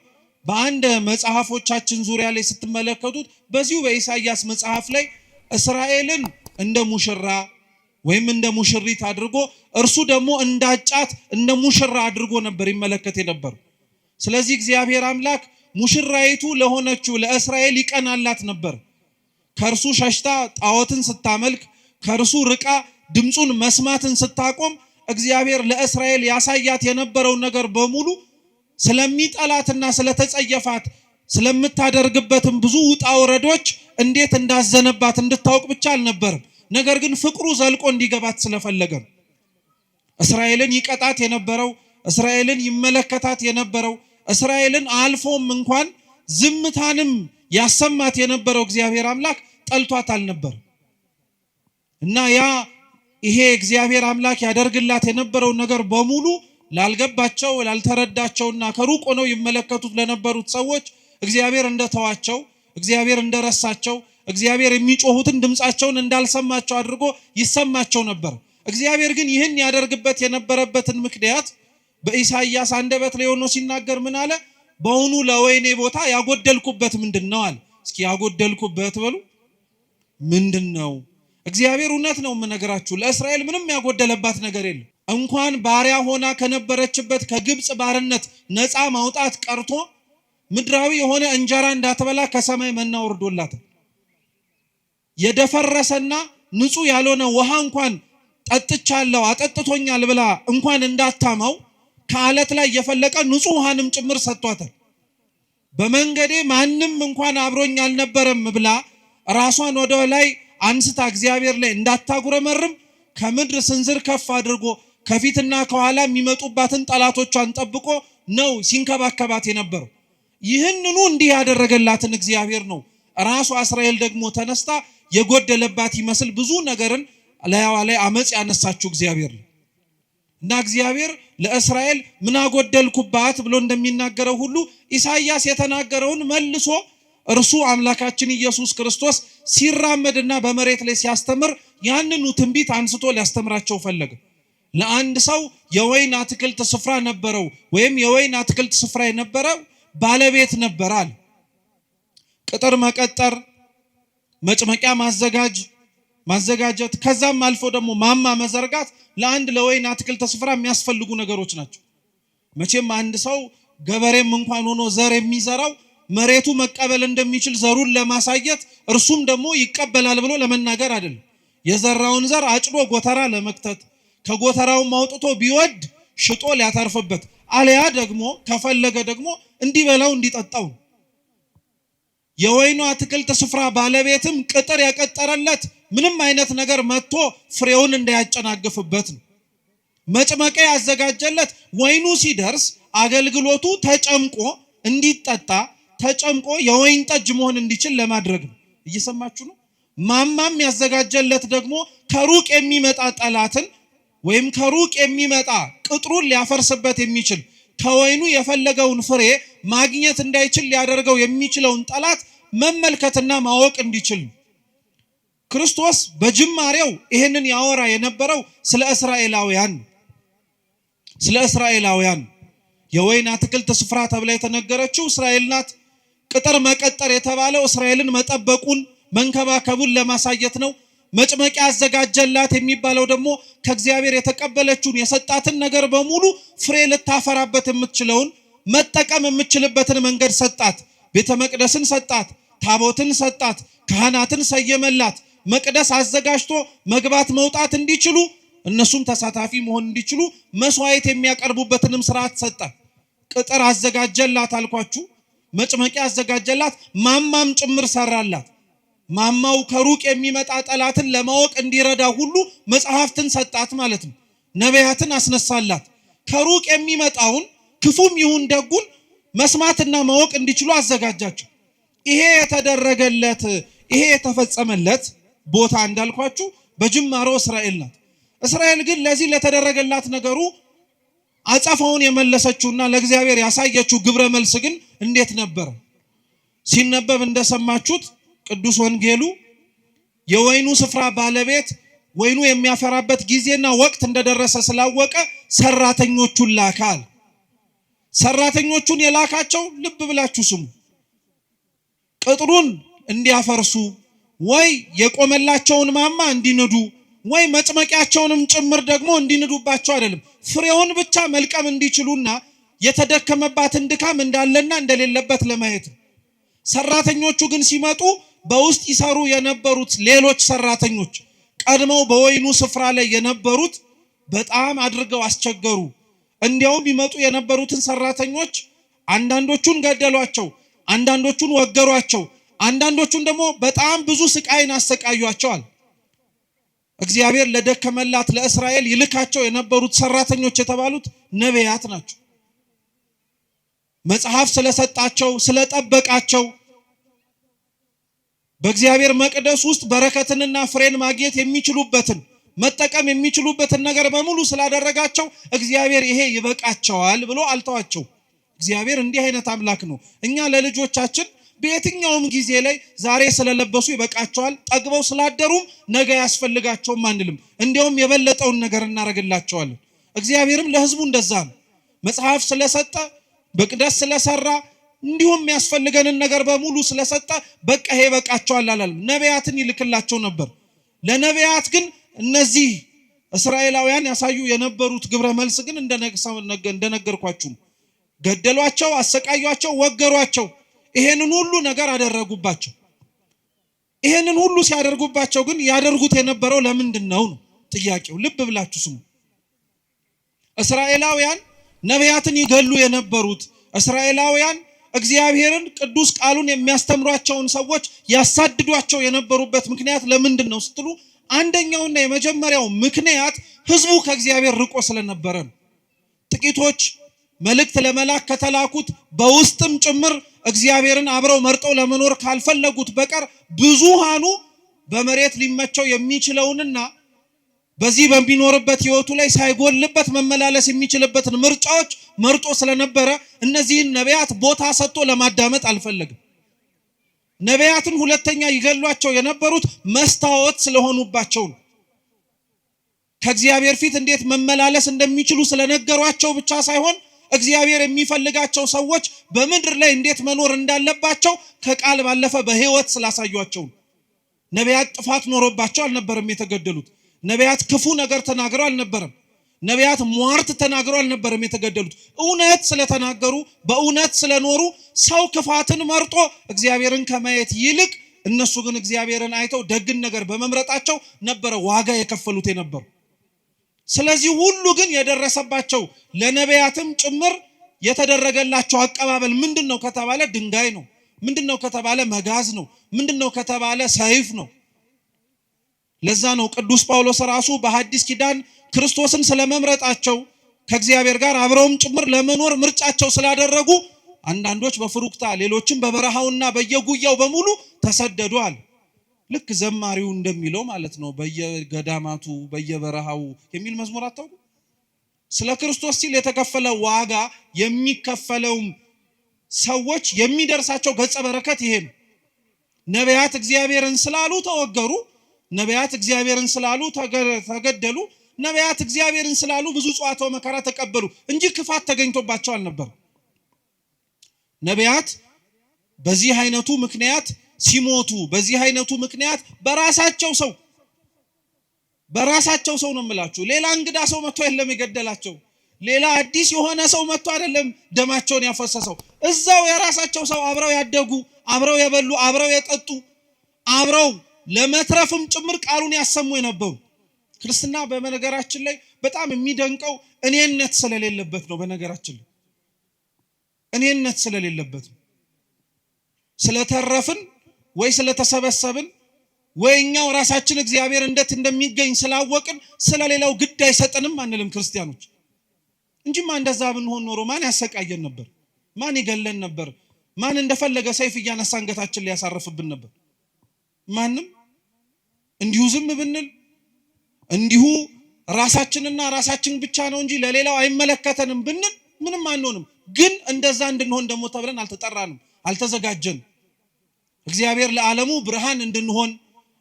በአንድ መጽሐፎቻችን ዙሪያ ላይ ስትመለከቱት በዚሁ በኢሳይያስ መጽሐፍ ላይ እስራኤልን እንደ ሙሽራ ወይም እንደ ሙሽሪት አድርጎ እርሱ ደግሞ እንዳጫት እንደ ሙሽራ አድርጎ ነበር ይመለከት የነበረው። ስለዚህ እግዚአብሔር አምላክ ሙሽራይቱ ለሆነችው ለእስራኤል ይቀናላት ነበር። ከእርሱ ሸሽታ ጣዖትን ስታመልክ፣ ከእርሱ ርቃ ድምፁን መስማትን ስታቆም እግዚአብሔር ለእስራኤል ያሳያት የነበረው ነገር በሙሉ ስለሚጠላትና ስለተጸየፋት ስለምታደርግበትም ብዙ ውጣ ውረዶች እንዴት እንዳዘነባት እንድታውቅ ብቻ አልነበረም። ነገር ግን ፍቅሩ ዘልቆ እንዲገባት ስለፈለገ እስራኤልን ይቀጣት የነበረው፣ እስራኤልን ይመለከታት የነበረው፣ እስራኤልን አልፎም እንኳን ዝምታንም ያሰማት የነበረው እግዚአብሔር አምላክ ጠልቷት አልነበረም እና ይሄ እግዚአብሔር አምላክ ያደርግላት የነበረው ነገር በሙሉ ላልገባቸው ላልተረዳቸውና ከሩቅ ሆነው ይመለከቱት ለነበሩት ሰዎች እግዚአብሔር እንደተዋቸው፣ እግዚአብሔር እንደረሳቸው፣ እግዚአብሔር የሚጮሁትን ድምፃቸውን እንዳልሰማቸው አድርጎ ይሰማቸው ነበር። እግዚአብሔር ግን ይህን ያደርግበት የነበረበትን ምክንያት በኢሳይያስ አንደበት ላይ ሆኖ ሲናገር ምን አለ? በእውኑ ለወይኔ ቦታ ያጎደልኩበት ምንድነው አለ። እስኪ ያጎደልኩበት በሉ ምንድነው? እግዚአብሔር እውነት ነው የምነግራችሁ፣ ለእስራኤል ምንም ያጎደለባት ነገር የለም። እንኳን ባሪያ ሆና ከነበረችበት ከግብፅ ባርነት ነፃ ማውጣት ቀርቶ ምድራዊ የሆነ እንጀራ እንዳትበላ ከሰማይ መና ወርዶላታል። የደፈረሰና ንጹህ ያልሆነ ውሃ እንኳን ጠጥቻለሁ አጠጥቶኛል ብላ እንኳን እንዳታማው ከአለት ላይ የፈለቀ ንጹህ ውሃንም ጭምር ሰጥቷታል። በመንገዴ ማንም እንኳን አብሮኝ አልነበረም ብላ ራሷን ወደ ላይ አንስታ እግዚአብሔር ላይ እንዳታጉረመርም ከምድር ስንዝር ከፍ አድርጎ ከፊትና ከኋላ የሚመጡባትን ጠላቶቿን ጠብቆ ነው ሲንከባከባት የነበረው። ይህንኑ እንዲህ ያደረገላትን እግዚአብሔር ነው ራሷ እስራኤል ደግሞ ተነስታ የጎደለባት ይመስል ብዙ ነገርን ላይዋ ላይ አመጽ ያነሳችው እግዚአብሔር ነው እና እግዚአብሔር ለእስራኤል ምን አጎደልኩባት ብሎ እንደሚናገረው ሁሉ ኢሳይያስ የተናገረውን መልሶ እርሱ አምላካችን ኢየሱስ ክርስቶስ ሲራመድና በመሬት ላይ ሲያስተምር ያንኑ ትንቢት አንስቶ ሊያስተምራቸው ፈለገ። ለአንድ ሰው የወይን አትክልት ስፍራ ነበረው ወይም የወይን አትክልት ስፍራ የነበረው ባለቤት ነበራል። ቅጥር መቀጠር፣ መጭመቂያ ማዘጋጀት ከዛም አልፎ ደግሞ ማማ መዘርጋት ለአንድ ለወይን አትክልት ስፍራ የሚያስፈልጉ ነገሮች ናቸው። መቼም አንድ ሰው ገበሬም እንኳን ሆኖ ዘር የሚዘራው መሬቱ መቀበል እንደሚችል ዘሩን ለማሳየት እርሱም ደግሞ ይቀበላል ብሎ ለመናገር አይደለም። የዘራውን ዘር አጭዶ ጎተራ ለመክተት ከጎተራው አውጥቶ ቢወድ ሽጦ ሊያተርፍበት አለያ ደግሞ ከፈለገ ደግሞ እንዲበላው እንዲጠጣው። የወይኑ አትክልት ስፍራ ባለቤትም ቅጥር የቀጠረለት ምንም አይነት ነገር መጥቶ ፍሬውን እንዳያጨናግፍበት ነው። መጭመቂያ ያዘጋጀለት ወይኑ ሲደርስ አገልግሎቱ ተጨምቆ እንዲጠጣ ተጨምቆ የወይን ጠጅ መሆን እንዲችል ለማድረግ ነው። እየሰማችሁ ነው። ማማም ያዘጋጀለት ደግሞ ከሩቅ የሚመጣ ጠላትን ወይም ከሩቅ የሚመጣ ቅጥሩን ሊያፈርስበት የሚችል ከወይኑ የፈለገውን ፍሬ ማግኘት እንዳይችል ሊያደርገው የሚችለውን ጠላት መመልከትና ማወቅ እንዲችል። ክርስቶስ በጅማሬው ይሄንን ያወራ የነበረው ስለ እስራኤላውያን የወይን አትክልት ስፍራ ተብላ የተነገረችው እስራኤል ናት። ቅጥር መቀጠር የተባለው እስራኤልን መጠበቁን መንከባከቡን ለማሳየት ነው። መጭመቂያ ያዘጋጀላት የሚባለው ደግሞ ከእግዚአብሔር የተቀበለችውን የሰጣትን ነገር በሙሉ ፍሬ ልታፈራበት የምትችለውን መጠቀም የምትችልበትን መንገድ ሰጣት። ቤተ መቅደስን ሰጣት፣ ታቦትን ሰጣት፣ ካህናትን ሰየመላት፣ መቅደስ አዘጋጅቶ መግባት መውጣት እንዲችሉ እነሱም ተሳታፊ መሆን እንዲችሉ መስዋዕት የሚያቀርቡበትንም ስርዓት ሰጣ። ቅጥር አዘጋጀላት አልኳችሁ፣ መጭመቂያ አዘጋጀላት፣ ማማም ጭምር ሰራላት። ማማው ከሩቅ የሚመጣ ጠላትን ለማወቅ እንዲረዳ ሁሉ መጽሐፍትን ሰጣት ማለት ነው። ነቢያትን አስነሳላት። ከሩቅ የሚመጣውን ክፉም ይሁን ደጉን መስማትና ማወቅ እንዲችሉ አዘጋጃቸው። ይሄ የተደረገለት ይሄ የተፈጸመለት ቦታ እንዳልኳችሁ በጅማሮ እስራኤል ናት። እስራኤል ግን ለዚህ ለተደረገላት ነገሩ አጸፋውን የመለሰችውና ለእግዚአብሔር ያሳየችው ግብረ መልስ ግን እንዴት ነበር? ሲነበብ እንደሰማችሁት ቅዱስ ወንጌሉ የወይኑ ስፍራ ባለቤት ወይኑ የሚያፈራበት ጊዜና ወቅት እንደደረሰ ስላወቀ ሰራተኞቹን ላካል። ሰራተኞቹን የላካቸው ልብ ብላችሁ ስሙ፣ ቅጥሩን እንዲያፈርሱ ወይ የቆመላቸውን ማማ እንዲንዱ ወይ መጭመቂያቸውንም ጭምር ደግሞ እንዲንዱባቸው አይደለም፣ ፍሬውን ብቻ መልቀም እንዲችሉና የተደከመባትን ድካም እንዳለና እንደሌለበት ለማየት። ሰራተኞቹ ግን ሲመጡ በውስጥ ይሰሩ የነበሩት ሌሎች ሰራተኞች ቀድመው በወይኑ ስፍራ ላይ የነበሩት በጣም አድርገው አስቸገሩ። እንዲያውም ይመጡ የነበሩትን ሰራተኞች አንዳንዶቹን ገደሏቸው፣ አንዳንዶቹን ወገሯቸው፣ አንዳንዶቹን ደግሞ በጣም ብዙ ስቃይን አሰቃዩአቸዋል። እግዚአብሔር ለደከመላት ለእስራኤል ይልካቸው የነበሩት ሰራተኞች የተባሉት ነቢያት ናቸው። መጽሐፍ ስለሰጣቸው ስለጠበቃቸው በእግዚአብሔር መቅደስ ውስጥ በረከትንና ፍሬን ማግኘት የሚችሉበትን መጠቀም የሚችሉበትን ነገር በሙሉ ስላደረጋቸው እግዚአብሔር ይሄ ይበቃቸዋል ብሎ አልተዋቸው። እግዚአብሔር እንዲህ አይነት አምላክ ነው። እኛ ለልጆቻችን በየትኛውም ጊዜ ላይ ዛሬ ስለለበሱ ይበቃቸዋል፣ ጠግበው ስላደሩም ነገ ያስፈልጋቸውም አንልም። እንዲያውም የበለጠውን ነገር እናደርግላቸዋለን። እግዚአብሔርም ለሕዝቡ እንደዛ ነው። መጽሐፍ ስለሰጠ መቅደስ ስለሰራ እንዲሁም የሚያስፈልገንን ነገር በሙሉ ስለሰጠ በቃ ይሄ ይበቃቸዋል አላለም። ነቢያትን ይልክላቸው ነበር። ለነቢያት ግን እነዚህ እስራኤላውያን ያሳዩ የነበሩት ግብረ መልስ ግን እንደነገርኳችሁ ገደሏቸው፣ አሰቃዩአቸው፣ ወገሯቸው። ይሄንን ሁሉ ነገር አደረጉባቸው። ይሄንን ሁሉ ሲያደርጉባቸው ግን ያደርጉት የነበረው ለምንድን ነው ጥያቄው። ልብ ብላችሁ ስሙ። እስራኤላውያን ነቢያትን ይገሉ የነበሩት እስራኤላውያን እግዚአብሔርን ቅዱስ ቃሉን የሚያስተምሯቸውን ሰዎች ያሳድዷቸው የነበሩበት ምክንያት ለምንድን ነው ስትሉ፣ አንደኛውና የመጀመሪያው ምክንያት ህዝቡ ከእግዚአብሔር ርቆ ስለነበረ ነው። ጥቂቶች መልእክት ለመላክ ከተላኩት በውስጥም ጭምር እግዚአብሔርን አብረው መርጠው ለመኖር ካልፈለጉት በቀር ብዙሃኑ በመሬት ሊመቸው የሚችለውንና በዚህ በሚኖርበት ህይወቱ ላይ ሳይጎልበት መመላለስ የሚችልበትን ምርጫዎች መርጦ ስለነበረ እነዚህን ነቢያት ቦታ ሰጥቶ ለማዳመጥ አልፈለግም። ነቢያትን ሁለተኛ ይገሏቸው የነበሩት መስታወት ስለሆኑባቸው ነው። ከእግዚአብሔር ፊት እንዴት መመላለስ እንደሚችሉ ስለነገሯቸው ብቻ ሳይሆን እግዚአብሔር የሚፈልጋቸው ሰዎች በምድር ላይ እንዴት መኖር እንዳለባቸው ከቃል ባለፈ በህይወት ስላሳዩአቸው። ነቢያት ጥፋት ኖሮባቸው አልነበረም የተገደሉት። ነቢያት ክፉ ነገር ተናግረው አልነበረም። ነቢያት ሟርት ተናግረው አልነበረም የተገደሉት። እውነት ስለተናገሩ በእውነት ስለኖሩ ሰው ክፋትን መርጦ እግዚአብሔርን ከማየት ይልቅ እነሱ ግን እግዚአብሔርን አይተው ደግን ነገር በመምረጣቸው ነበረ ዋጋ የከፈሉት የነበሩ። ስለዚህ ሁሉ ግን የደረሰባቸው ለነቢያትም ጭምር የተደረገላቸው አቀባበል ምንድነው ከተባለ ድንጋይ ነው። ምንድነው ከተባለ መጋዝ ነው። ምንድነው ከተባለ ሰይፍ ነው። ለዛ ነው ቅዱስ ጳውሎስ ራሱ በሐዲስ ኪዳን ክርስቶስን ስለመምረጣቸው ከእግዚአብሔር ጋር አብረውም ጭምር ለመኖር ምርጫቸው ስላደረጉ አንዳንዶች በፍሩክታ ሌሎችም በበረሃውና በየጉያው በሙሉ ተሰደዱአል። ልክ ዘማሪው እንደሚለው ማለት ነው፣ በየገዳማቱ በየበረሃው የሚል መዝሙር አታውቁ? ስለ ክርስቶስ ሲል የተከፈለ ዋጋ የሚከፈለው ሰዎች የሚደርሳቸው ገጸ በረከት ይሄ ነው። ነቢያት እግዚአብሔርን ስላሉ ተወገሩ። ነቢያት እግዚአብሔርን ስላሉ ተገደሉ። ነቢያት እግዚአብሔርን ስላሉ ብዙ ጸዋቶ መከራ ተቀበሉ እንጂ ክፋት ተገኝቶባቸው አልነበር። ነቢያት በዚህ አይነቱ ምክንያት ሲሞቱ፣ በዚህ አይነቱ ምክንያት በራሳቸው ሰው ነው የምላችሁ። ሌላ እንግዳ ሰው መጥቶ የለም የገደላቸው። ሌላ አዲስ የሆነ ሰው መጥቶ አይደለም ደማቸውን ያፈሰሰው። እዛው የራሳቸው ሰው አብረው ያደጉ፣ አብረው የበሉ፣ አብረው የጠጡ፣ አብረው ለመትረፍም ጭምር ቃሉን ያሰሙ የነበሩ። ክርስትና በነገራችን ላይ በጣም የሚደንቀው እኔነት ስለሌለበት ነው። በነገራችን ላይ እኔነት ስለሌለበት ነው። ስለተረፍን ወይ ስለተሰበሰብን ወይኛው ራሳችን እግዚአብሔር እንዴት እንደሚገኝ ስላወቅን ስለሌላው ግድ አይሰጠንም አንልም ክርስቲያኖች። እንጂማ እንደዛ ብንሆን ኖሮ ማን ያሰቃየን ነበር? ማን ይገለን ነበር? ማን እንደፈለገ ሰይፍ እያነሳ አንገታችን ሊያሳርፍብን ነበር? ማንም። እንዲሁ ዝም ብንል እንዲሁ ራሳችንና ራሳችን ብቻ ነው እንጂ ለሌላው አይመለከተንም ብንል ምንም አንሆንም። ግን እንደዛ እንድንሆን ደግሞ ተብለን አልተጠራንም፣ አልተዘጋጀንም። እግዚአብሔር ለዓለሙ ብርሃን እንድንሆን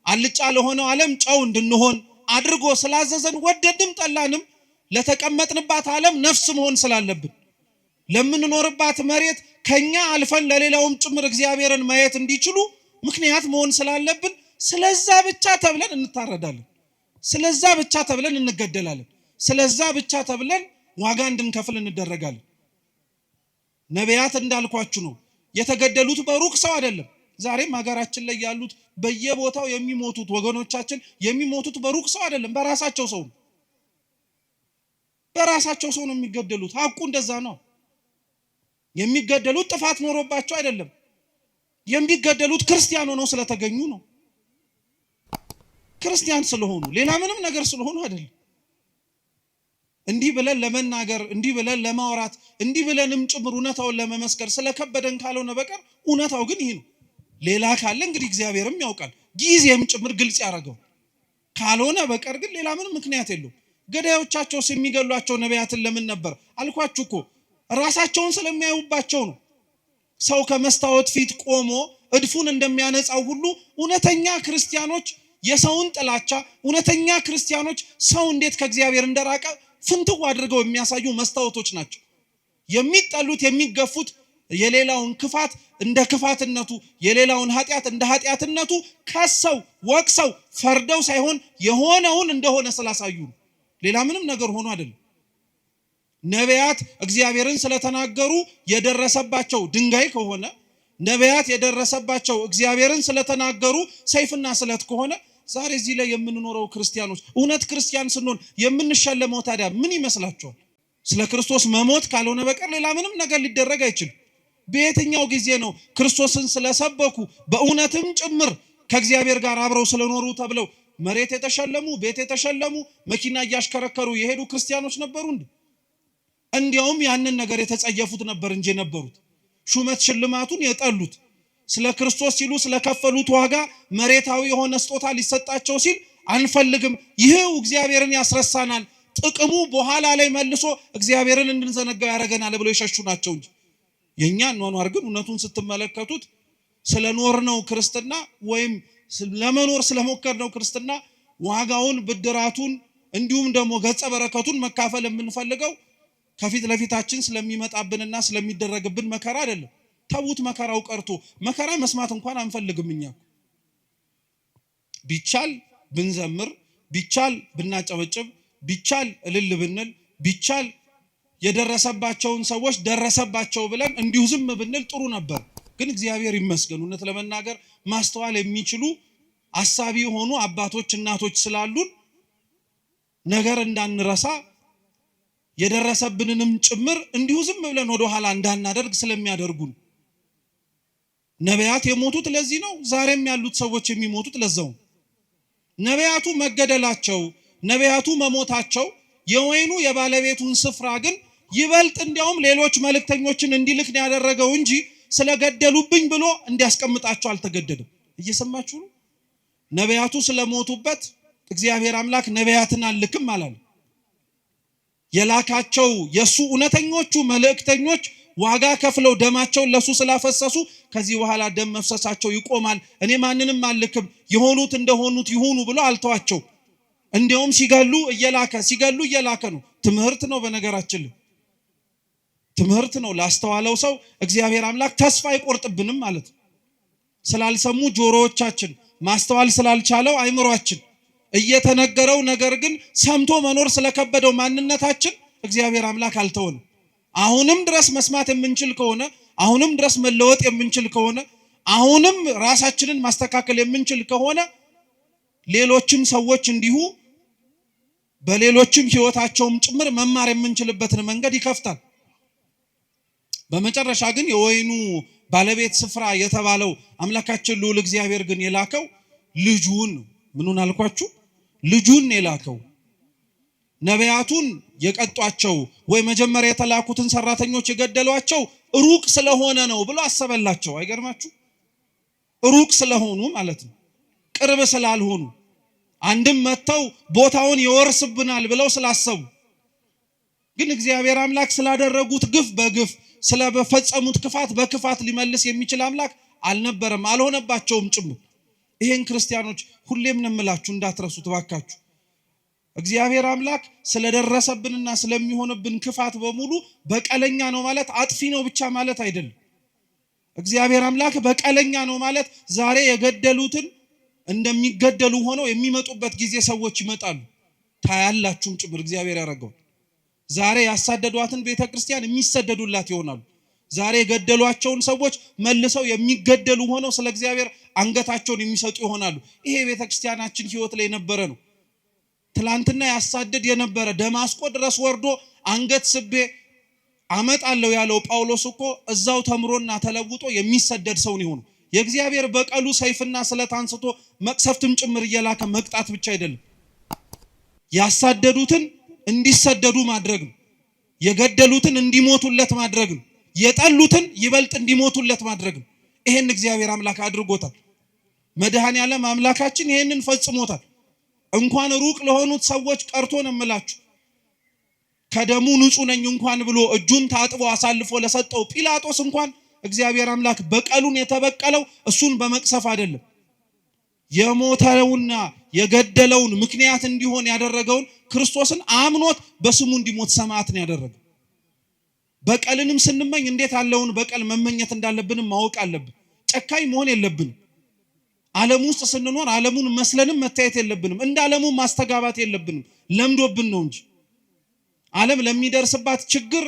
አልጫ ለሆነው ዓለም ጨው እንድንሆን አድርጎ ስላዘዘን ወደድም ጠላንም ለተቀመጥንባት ዓለም ነፍስ መሆን ስላለብን ለምንኖርባት መሬት ከኛ አልፈን ለሌላውም ጭምር እግዚአብሔርን ማየት እንዲችሉ ምክንያት መሆን ስላለብን ስለዛ ብቻ ተብለን እንታረዳለን። ስለዛ ብቻ ተብለን እንገደላለን። ስለዛ ብቻ ተብለን ዋጋ እንድንከፍል እንደረጋለን። ነቢያት እንዳልኳችሁ ነው የተገደሉት በሩቅ ሰው አይደለም። ዛሬም ሀገራችን ላይ ያሉት በየቦታው የሚሞቱት ወገኖቻችን የሚሞቱት በሩቅ ሰው አይደለም፣ በራሳቸው ሰው ነው። በራሳቸው ሰው ነው የሚገደሉት። ሐቁ እንደዛ ነው። የሚገደሉት ጥፋት ኖሮባቸው አይደለም። የሚገደሉት ክርስቲያን ሆነው ስለተገኙ ነው። ክርስቲያን ስለሆኑ ሌላ ምንም ነገር ስለሆኑ አይደለም። እንዲህ ብለን ለመናገር እንዲህ ብለን ለማውራት እንዲህ ብለንም ጭምር እውነታውን ለመመስከር ስለከበደን ካልሆነ በቀር እውነታው ግን ይሄ ነው። ሌላ ካለ እንግዲህ እግዚአብሔርም ያውቃል፣ ጊዜም ጭምር ግልጽ ያደርገው። ካልሆነ በቀር ግን ሌላ ምንም ምክንያት የለው። ገዳዮቻቸው የሚገሏቸው ነቢያትን ለምን ነበር አልኳችሁ እኮ ራሳቸውን ስለሚያዩባቸው ነው። ሰው ከመስታወት ፊት ቆሞ እድፉን እንደሚያነጻው ሁሉ እውነተኛ ክርስቲያኖች የሰውን ጥላቻ፣ እውነተኛ ክርስቲያኖች ሰው እንዴት ከእግዚአብሔር እንደራቀ ፍንትው አድርገው የሚያሳዩ መስታወቶች ናቸው። የሚጠሉት የሚገፉት የሌላውን ክፋት እንደ ክፋትነቱ የሌላውን ኃጢአት እንደ ኃጢአትነቱ ከሰው ወቅሰው ፈርደው ሳይሆን የሆነውን እንደሆነ ስላሳዩ ነው። ሌላ ምንም ነገር ሆኖ አይደለም። ነቢያት እግዚአብሔርን ስለተናገሩ የደረሰባቸው ድንጋይ ከሆነ ነቢያት የደረሰባቸው እግዚአብሔርን ስለተናገሩ ሰይፍና ስለት ከሆነ ዛሬ እዚህ ላይ የምንኖረው ክርስቲያኖች እውነት ክርስቲያን ስንሆን የምንሸለመው ታዲያ ምን ይመስላችኋል? ስለ ክርስቶስ መሞት ካልሆነ በቀር ሌላ ምንም ነገር ሊደረግ አይችልም። በየትኛው ጊዜ ነው ክርስቶስን ስለሰበኩ በእውነትም ጭምር ከእግዚአብሔር ጋር አብረው ስለኖሩ ተብለው መሬት የተሸለሙ ቤት የተሸለሙ መኪና እያሽከረከሩ የሄዱ ክርስቲያኖች ነበሩ? እንዲያውም ያንን ነገር የተጸየፉት ነበር እንጂ ነበሩት ሹመት ሽልማቱን የጠሉት ስለ ክርስቶስ ሲሉ ስለከፈሉት ዋጋ መሬታዊ የሆነ ስጦታ ሊሰጣቸው ሲል አንፈልግም፣ ይሄው እግዚአብሔርን ያስረሳናል፣ ጥቅሙ በኋላ ላይ መልሶ እግዚአብሔርን እንድንዘነጋው ያደርገናል ብለው የሸሹ ናቸው እንጂ የኛን ኗኗር ግን እውነቱን ስትመለከቱት ስለኖርነው ክርስትና ወይም ለመኖር ስለሞከርነው ክርስትና ዋጋውን ብድራቱን እንዲሁም ደግሞ ገጸ በረከቱን መካፈል የምንፈልገው ከፊት ለፊታችን ስለሚመጣብንና ስለሚደረግብን መከራ አይደለም። ተውት፣ መከራው ቀርቶ መከራ መስማት እንኳን አንፈልግም። እኛ ቢቻል ብንዘምር፣ ቢቻል ብናጨበጭብ፣ ቢቻል እልል ብንል፣ ቢቻል የደረሰባቸውን ሰዎች ደረሰባቸው ብለን እንዲሁ ዝም ብንል ጥሩ ነበር። ግን እግዚአብሔር ይመስገን እውነት ለመናገር ማስተዋል የሚችሉ አሳቢ የሆኑ አባቶች እናቶች ስላሉን ነገር እንዳንረሳ የደረሰብንንም ጭምር እንዲሁ ዝም ብለን ወደ ኋላ እንዳናደርግ ስለሚያደርጉን። ነቢያት የሞቱት ለዚህ ነው። ዛሬም ያሉት ሰዎች የሚሞቱት ለዛው። ነቢያቱ መገደላቸው፣ ነቢያቱ መሞታቸው የወይኑ የባለቤቱን ስፍራ ግን ይበልጥ እንዲያውም ሌሎች መልእክተኞችን እንዲልክ ነው ያደረገው እንጂ ስለገደሉብኝ ብሎ እንዲያስቀምጣቸው አልተገደደም። እየሰማችሁ ነው? ነቢያቱ ስለሞቱበት እግዚአብሔር አምላክ ነቢያትን አልልክም አላለም። የላካቸው የሱ እውነተኞቹ መልእክተኞች ዋጋ ከፍለው ደማቸውን ለሱ ስላፈሰሱ ከዚህ በኋላ ደም መፍሰሳቸው ይቆማል፣ እኔ ማንንም አልልክም፣ የሆኑት እንደሆኑት ይሁኑ ብሎ አልተዋቸው። እንዲያውም ሲገሉ እየላከ ነው። ትምህርት ነው። በነገራችን ትምህርት ነው። ላስተዋለው ሰው እግዚአብሔር አምላክ ተስፋ አይቆርጥብንም ማለት ነው። ስላልሰሙ ጆሮዎቻችን፣ ማስተዋል ስላልቻለው አይምሯችን እየተነገረው ነገር ግን ሰምቶ መኖር ስለከበደው ማንነታችን እግዚአብሔር አምላክ አልተወንም። አሁንም ድረስ መስማት የምንችል ከሆነ አሁንም ድረስ መለወጥ የምንችል ከሆነ አሁንም ራሳችንን ማስተካከል የምንችል ከሆነ ሌሎችም ሰዎች እንዲሁ በሌሎችም ህይወታቸውም ጭምር መማር የምንችልበትን መንገድ ይከፍታል። በመጨረሻ ግን የወይኑ ባለቤት ስፍራ የተባለው አምላካችን ልዑል እግዚአብሔር ግን የላከው ልጁን ምኑን አልኳችሁ? ልጁን የላከው። ነቢያቱን የቀጧቸው ወይ መጀመሪያ የተላኩትን ሰራተኞች የገደሏቸው ሩቅ ስለሆነ ነው ብሎ አሰበላቸው። አይገርማችሁ? ሩቅ ስለሆኑ ማለት ነው፣ ቅርብ ስላልሆኑ አንድም መተው ቦታውን ይወርስብናል ብለው ስላሰቡ። ግን እግዚአብሔር አምላክ ስላደረጉት ግፍ በግፍ ስለፈጸሙት ክፋት በክፋት ሊመልስ የሚችል አምላክ አልነበረም፣ አልሆነባቸውም ጭምር። ይሄን ክርስቲያኖች ሁሌም እንምላችሁ እንዳትረሱት ባካችሁ። እግዚአብሔር አምላክ ስለደረሰብንና ስለሚሆንብን ክፋት በሙሉ በቀለኛ ነው ማለት አጥፊ ነው ብቻ ማለት አይደለም። እግዚአብሔር አምላክ በቀለኛ ነው ማለት ዛሬ የገደሉትን እንደሚገደሉ ሆነው የሚመጡበት ጊዜ ሰዎች ይመጣሉ። ታያላችሁም ጭምር እግዚአብሔር ያደረገው። ዛሬ ያሳደዷትን ቤተክርስቲያን የሚሰደዱላት ይሆናሉ። ዛሬ የገደሏቸውን ሰዎች መልሰው የሚገደሉ ሆነው ስለ እግዚአብሔር አንገታቸውን የሚሰጡ ይሆናሉ። ይሄ ቤተክርስቲያናችን ህይወት ላይ የነበረ ነው። ትላንትና ያሳደድ የነበረ ደማስቆ ድረስ ወርዶ አንገት ስቤ አመጣለሁ ያለው ጳውሎስ እኮ እዛው ተምሮና ተለውጦ የሚሰደድ ሰው ነው። የእግዚአብሔር በቀሉ ሰይፍና ስለት አንስቶ መቅሰፍትም ጭምር እየላከ መቅጣት ብቻ አይደለም፣ ያሳደዱትን እንዲሰደዱ ማድረግ ነው። የገደሉትን እንዲሞቱለት ማድረግ ነው። የጠሉትን ይበልጥ እንዲሞቱለት ማድረግ ነው። ይሄን እግዚአብሔር አምላክ አድርጎታል። መድኃኔዓለም አምላካችን ይሄንን ፈጽሞታል። እንኳን ሩቅ ለሆኑት ሰዎች ቀርቶ ነው የምላችሁ፣ ከደሙ ንጹህ ነኝ እንኳን ብሎ እጁን ታጥቦ አሳልፎ ለሰጠው ጲላጦስ እንኳን እግዚአብሔር አምላክ በቀሉን የተበቀለው እሱን በመቅሰፍ አይደለም፣ የሞተውና የገደለውን ምክንያት እንዲሆን ያደረገውን ክርስቶስን አምኖት በስሙ እንዲሞት ሰማዕትን ያደረገው። በቀልንም ስንመኝ እንዴት ያለውን በቀል መመኘት እንዳለብንም ማወቅ አለብን። ጨካኝ መሆን የለብንም። ዓለም ውስጥ ስንኖር ዓለሙን መስለንም መታየት የለብንም። እንደ ዓለሙ ማስተጋባት የለብንም። ለምዶብን ነው እንጂ ዓለም ለሚደርስባት ችግር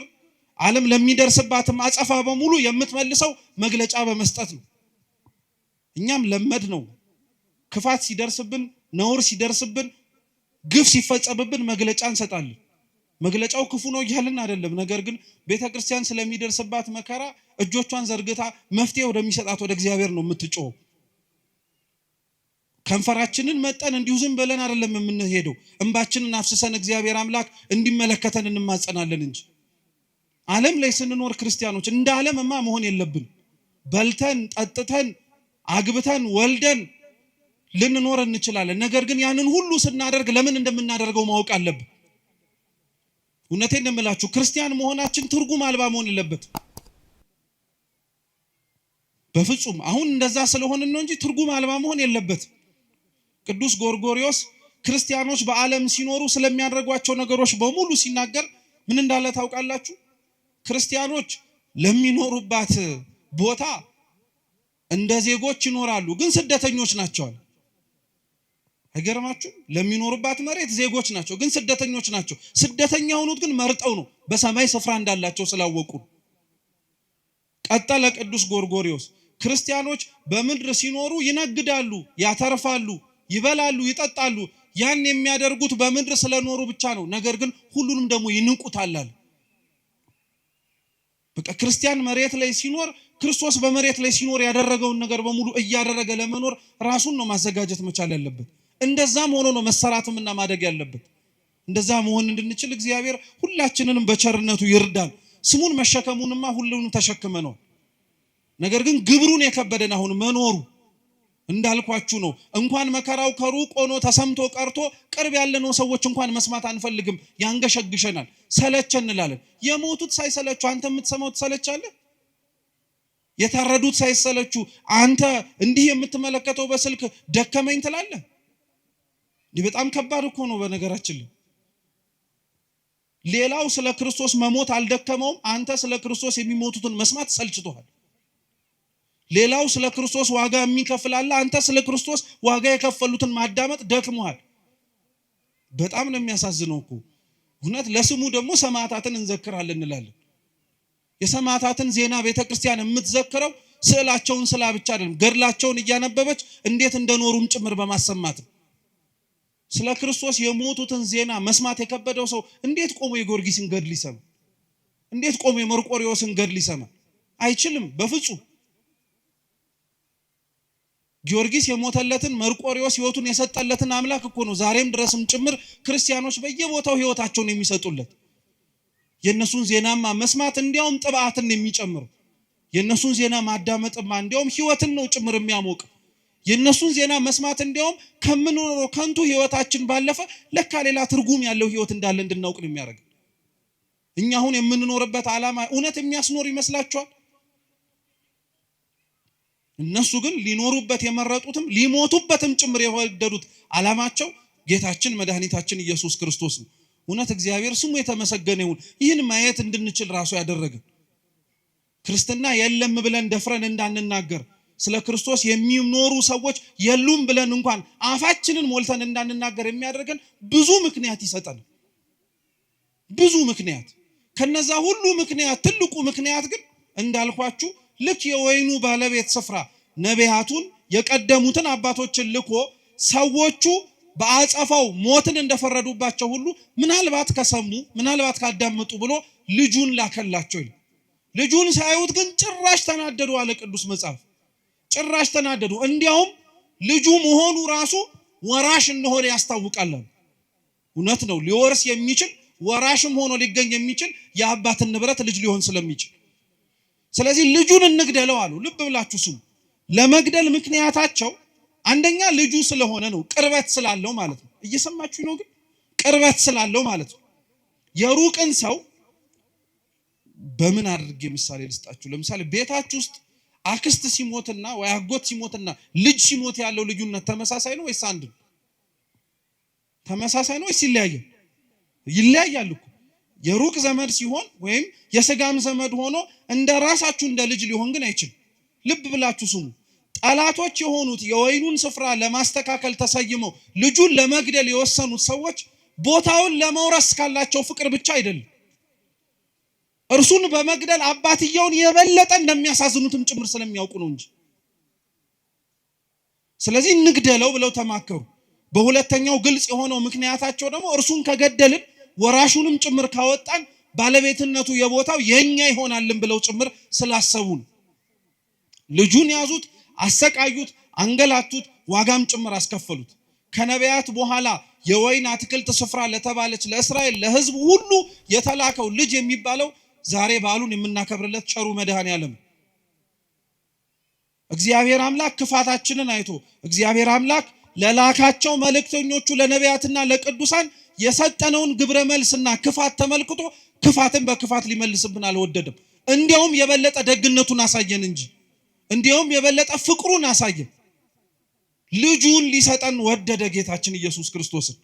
ዓለም ለሚደርስባትም አጸፋ በሙሉ የምትመልሰው መግለጫ በመስጠት ነው። እኛም ለመድ ነው። ክፋት ሲደርስብን፣ ነውር ሲደርስብን፣ ግፍ ሲፈጸምብን መግለጫ እንሰጣለን። መግለጫው ክፉ ነው እያልን አይደለም። ነገር ግን ቤተክርስቲያን ስለሚደርስባት መከራ እጆቿን ዘርግታ መፍትሄ ወደሚሰጣት ወደ እግዚአብሔር ነው የምትጮኸው። ከንፈራችንን መጠን እንዲሁ ዝም ብለን አይደለም የምንሄደው። እንባችንን አፍስሰን እግዚአብሔር አምላክ እንዲመለከተን እንማጸናለን እንጂ። ዓለም ላይ ስንኖር ክርስቲያኖች እንደ ዓለምማ መሆን የለብን። በልተን ጠጥተን አግብተን ወልደን ልንኖር እንችላለን። ነገር ግን ያንን ሁሉ ስናደርግ ለምን እንደምናደርገው ማወቅ አለብን። እውነቴን እንደምላችሁ ክርስቲያን መሆናችን ትርጉም አልባ መሆን የለበትም በፍጹም። አሁን እንደዛ ስለሆንን ነው እንጂ ትርጉም አልባ መሆን የለበትም። ቅዱስ ጎርጎርዮስ ክርስቲያኖች በዓለም ሲኖሩ ስለሚያደርጓቸው ነገሮች በሙሉ ሲናገር ምን እንዳለ ታውቃላችሁ? ክርስቲያኖች ለሚኖሩባት ቦታ እንደ ዜጎች ይኖራሉ፣ ግን ስደተኞች ናቸው። አይገርማችሁ? ለሚኖሩባት መሬት ዜጎች ናቸው፣ ግን ስደተኞች ናቸው። ስደተኛ ሆኑት ግን መርጠው ነው፣ በሰማይ ስፍራ እንዳላቸው ስላወቁ። ቀጠለ ቅዱስ ጎርጎርዮስ ክርስቲያኖች በምድር ሲኖሩ ይነግዳሉ፣ ያተርፋሉ፣ ይበላሉ፣ ይጠጣሉ። ያን የሚያደርጉት በምድር ስለኖሩ ብቻ ነው። ነገር ግን ሁሉንም ደግሞ ይንቁታል። በቃ ክርስቲያን መሬት ላይ ሲኖር ክርስቶስ በመሬት ላይ ሲኖር ያደረገውን ነገር በሙሉ እያደረገ ለመኖር ራሱን ነው ማዘጋጀት መቻል ያለበት። እንደዛም ሆኖ ነው መሰራትምና ማደግ ያለበት። እንደዛ መሆን እንድንችል እግዚአብሔር ሁላችንንም በቸርነቱ ይርዳን። ስሙን መሸከሙንማ ሁሉንም ተሸክመነው። ነገር ግን ግብሩን የከበደን አሁን መኖሩ እንዳልኳችሁ ነው። እንኳን መከራው ከሩቅ ሆኖ ተሰምቶ ቀርቶ ቅርብ ያለነው ሰዎች እንኳን መስማት አንፈልግም፣ ያንገሸግሸናል፣ ሰለቸን እንላለን። የሞቱት ሳይሰለቹ አንተ የምትሰማው ትሰለቻለህ? የታረዱት ሳይሰለቹ አንተ እንዲህ የምትመለከተው በስልክ ደከመኝ ትላለህ? ይህ በጣም ከባድ እኮ ነው። በነገራችን ላይ ሌላው ስለ ክርስቶስ መሞት አልደከመውም፣ አንተ ስለ ክርስቶስ የሚሞቱትን መስማት ሰልችቶሃል። ሌላው ስለ ክርስቶስ ዋጋ የሚከፍል አለ፣ አንተ ስለ ክርስቶስ ዋጋ የከፈሉትን ማዳመጥ ደክሞሃል። በጣም ነው የሚያሳዝነው እኮ እውነት ለስሙ ደግሞ ሰማዕታትን እንዘክራለን እንላለን። የሰማዕታትን ዜና ቤተክርስቲያን የምትዘክረው ስዕላቸውን ስላ ብቻ አይደለም፣ ገድላቸውን እያነበበች እንዴት እንደኖሩም ጭምር በማሰማት። ስለ ክርስቶስ የሞቱትን ዜና መስማት የከበደው ሰው እንዴት ቆሞ የጊዮርጊስን ገድል ይሰማ? እንዴት ቆሞ የመርቆሪዎስን ገድል ይሰማ? አይችልም በፍጹም። ጊዮርጊስ የሞተለትን መርቆሪዎስ ሕይወቱን የሰጠለትን አምላክ እኮ ነው ዛሬም ድረስም ጭምር ክርስቲያኖች በየቦታው ሕይወታቸውን የሚሰጡለት። የነሱን ዜናማ መስማት እንዲያውም ጥብዓትን የሚጨምር፣ የነሱን ዜና ማዳመጥማ እንዲያውም ሕይወትን ነው ጭምር የሚያሞቅ። የነሱን ዜና መስማት እንዲያውም ከምንኖረው ከንቱ ሕይወታችን ባለፈ ለካ ሌላ ትርጉም ያለው ሕይወት እንዳለ እንድናውቅ ነው የሚያደርግ። እኛ አሁን የምንኖርበት ዓላማ እውነት የሚያስኖር ይመስላችኋል? እነሱ ግን ሊኖሩበት የመረጡትም ሊሞቱበትም ጭምር የወደዱት ዓላማቸው ጌታችን መድኃኒታችን ኢየሱስ ክርስቶስ ነው። እውነት እግዚአብሔር ስሙ የተመሰገነ ይሁን። ይህን ማየት እንድንችል ራሱ ያደረገ ክርስትና የለም ብለን ደፍረን እንዳንናገር፣ ስለ ክርስቶስ የሚኖሩ ሰዎች የሉም ብለን እንኳን አፋችንን ሞልተን እንዳንናገር የሚያደርገን ብዙ ምክንያት ይሰጠን። ብዙ ምክንያት። ከነዛ ሁሉ ምክንያት ትልቁ ምክንያት ግን እንዳልኳችሁ ልክ የወይኑ ባለቤት ስፍራ ነቢያቱን የቀደሙትን አባቶችን ልኮ ሰዎቹ በአጸፋው ሞትን እንደፈረዱባቸው ሁሉ ምናልባት ከሰሙ ምናልባት ካዳመጡ ብሎ ልጁን ላከላቸው ይላል። ልጁን ሳይውት ግን ጭራሽ ተናደዱ አለ ቅዱስ መጽሐፍ። ጭራሽ ተናደዱ። እንዲያውም ልጁ መሆኑ ራሱ ወራሽ እንደሆነ ያስታውቃል። እውነት ነው። ሊወርስ የሚችል ወራሽም ሆኖ ሊገኝ የሚችል የአባትን ንብረት ልጅ ሊሆን ስለሚችል፣ ስለዚህ ልጁን እንግደለው አሉ። ልብ ብላችሁ ስሙ። ለመግደል ምክንያታቸው አንደኛ ልጁ ስለሆነ ነው፣ ቅርበት ስላለው ማለት ነው። እየሰማችሁ ነው? ግን ቅርበት ስላለው ማለት ነው። የሩቅን ሰው በምን አድርጌ ምሳሌ ልስጣችሁ? ለምሳሌ ቤታችሁ ውስጥ አክስት ሲሞትና ወይ አጎት ሲሞትና ልጅ ሲሞት ያለው ልዩነት ተመሳሳይ ነው ወይስ አንድ ነው? ተመሳሳይ ነው ወይስ ይለያያል? ይለያያል እኮ። የሩቅ ዘመድ ሲሆን ወይም የስጋም ዘመድ ሆኖ እንደ ራሳችሁ እንደ ልጅ ሊሆን ግን አይችልም። ልብ ብላችሁ ስሙ። ጠላቶች የሆኑት የወይኑን ስፍራ ለማስተካከል ተሰይመው ልጁን ለመግደል የወሰኑት ሰዎች ቦታውን ለመውረስ ካላቸው ፍቅር ብቻ አይደለም፣ እርሱን በመግደል አባትየውን የበለጠ እንደሚያሳዝኑትም ጭምር ስለሚያውቁ ነው እንጂ። ስለዚህ እንግደለው ብለው ተማከሩ። በሁለተኛው ግልጽ የሆነው ምክንያታቸው ደግሞ እርሱን ከገደልን ወራሹንም ጭምር ካወጣን ባለቤትነቱ የቦታው የኛ ይሆናልን ብለው ጭምር ስላሰቡ ነው። ልጁን ያዙት፣ አሰቃዩት፣ አንገላቱት፣ ዋጋም ጭምር አስከፈሉት። ከነቢያት በኋላ የወይን አትክልት ስፍራ ለተባለች ለእስራኤል ለሕዝብ ሁሉ የተላከው ልጅ የሚባለው ዛሬ በዓሉን የምናከብርለት ቸሩ መድኃኔዓለም እግዚአብሔር አምላክ ክፋታችንን አይቶ እግዚአብሔር አምላክ ለላካቸው መልእክተኞቹ ለነቢያትና ለቅዱሳን የሰጠነውን ግብረ መልስና ክፋት ተመልክቶ ክፋትን በክፋት ሊመልስብን አልወደደም። እንዲያውም የበለጠ ደግነቱን አሳየን እንጂ፣ እንዲያውም የበለጠ ፍቅሩን አሳየን። ልጁን ሊሰጠን ወደደ። ጌታችን ኢየሱስ ክርስቶስን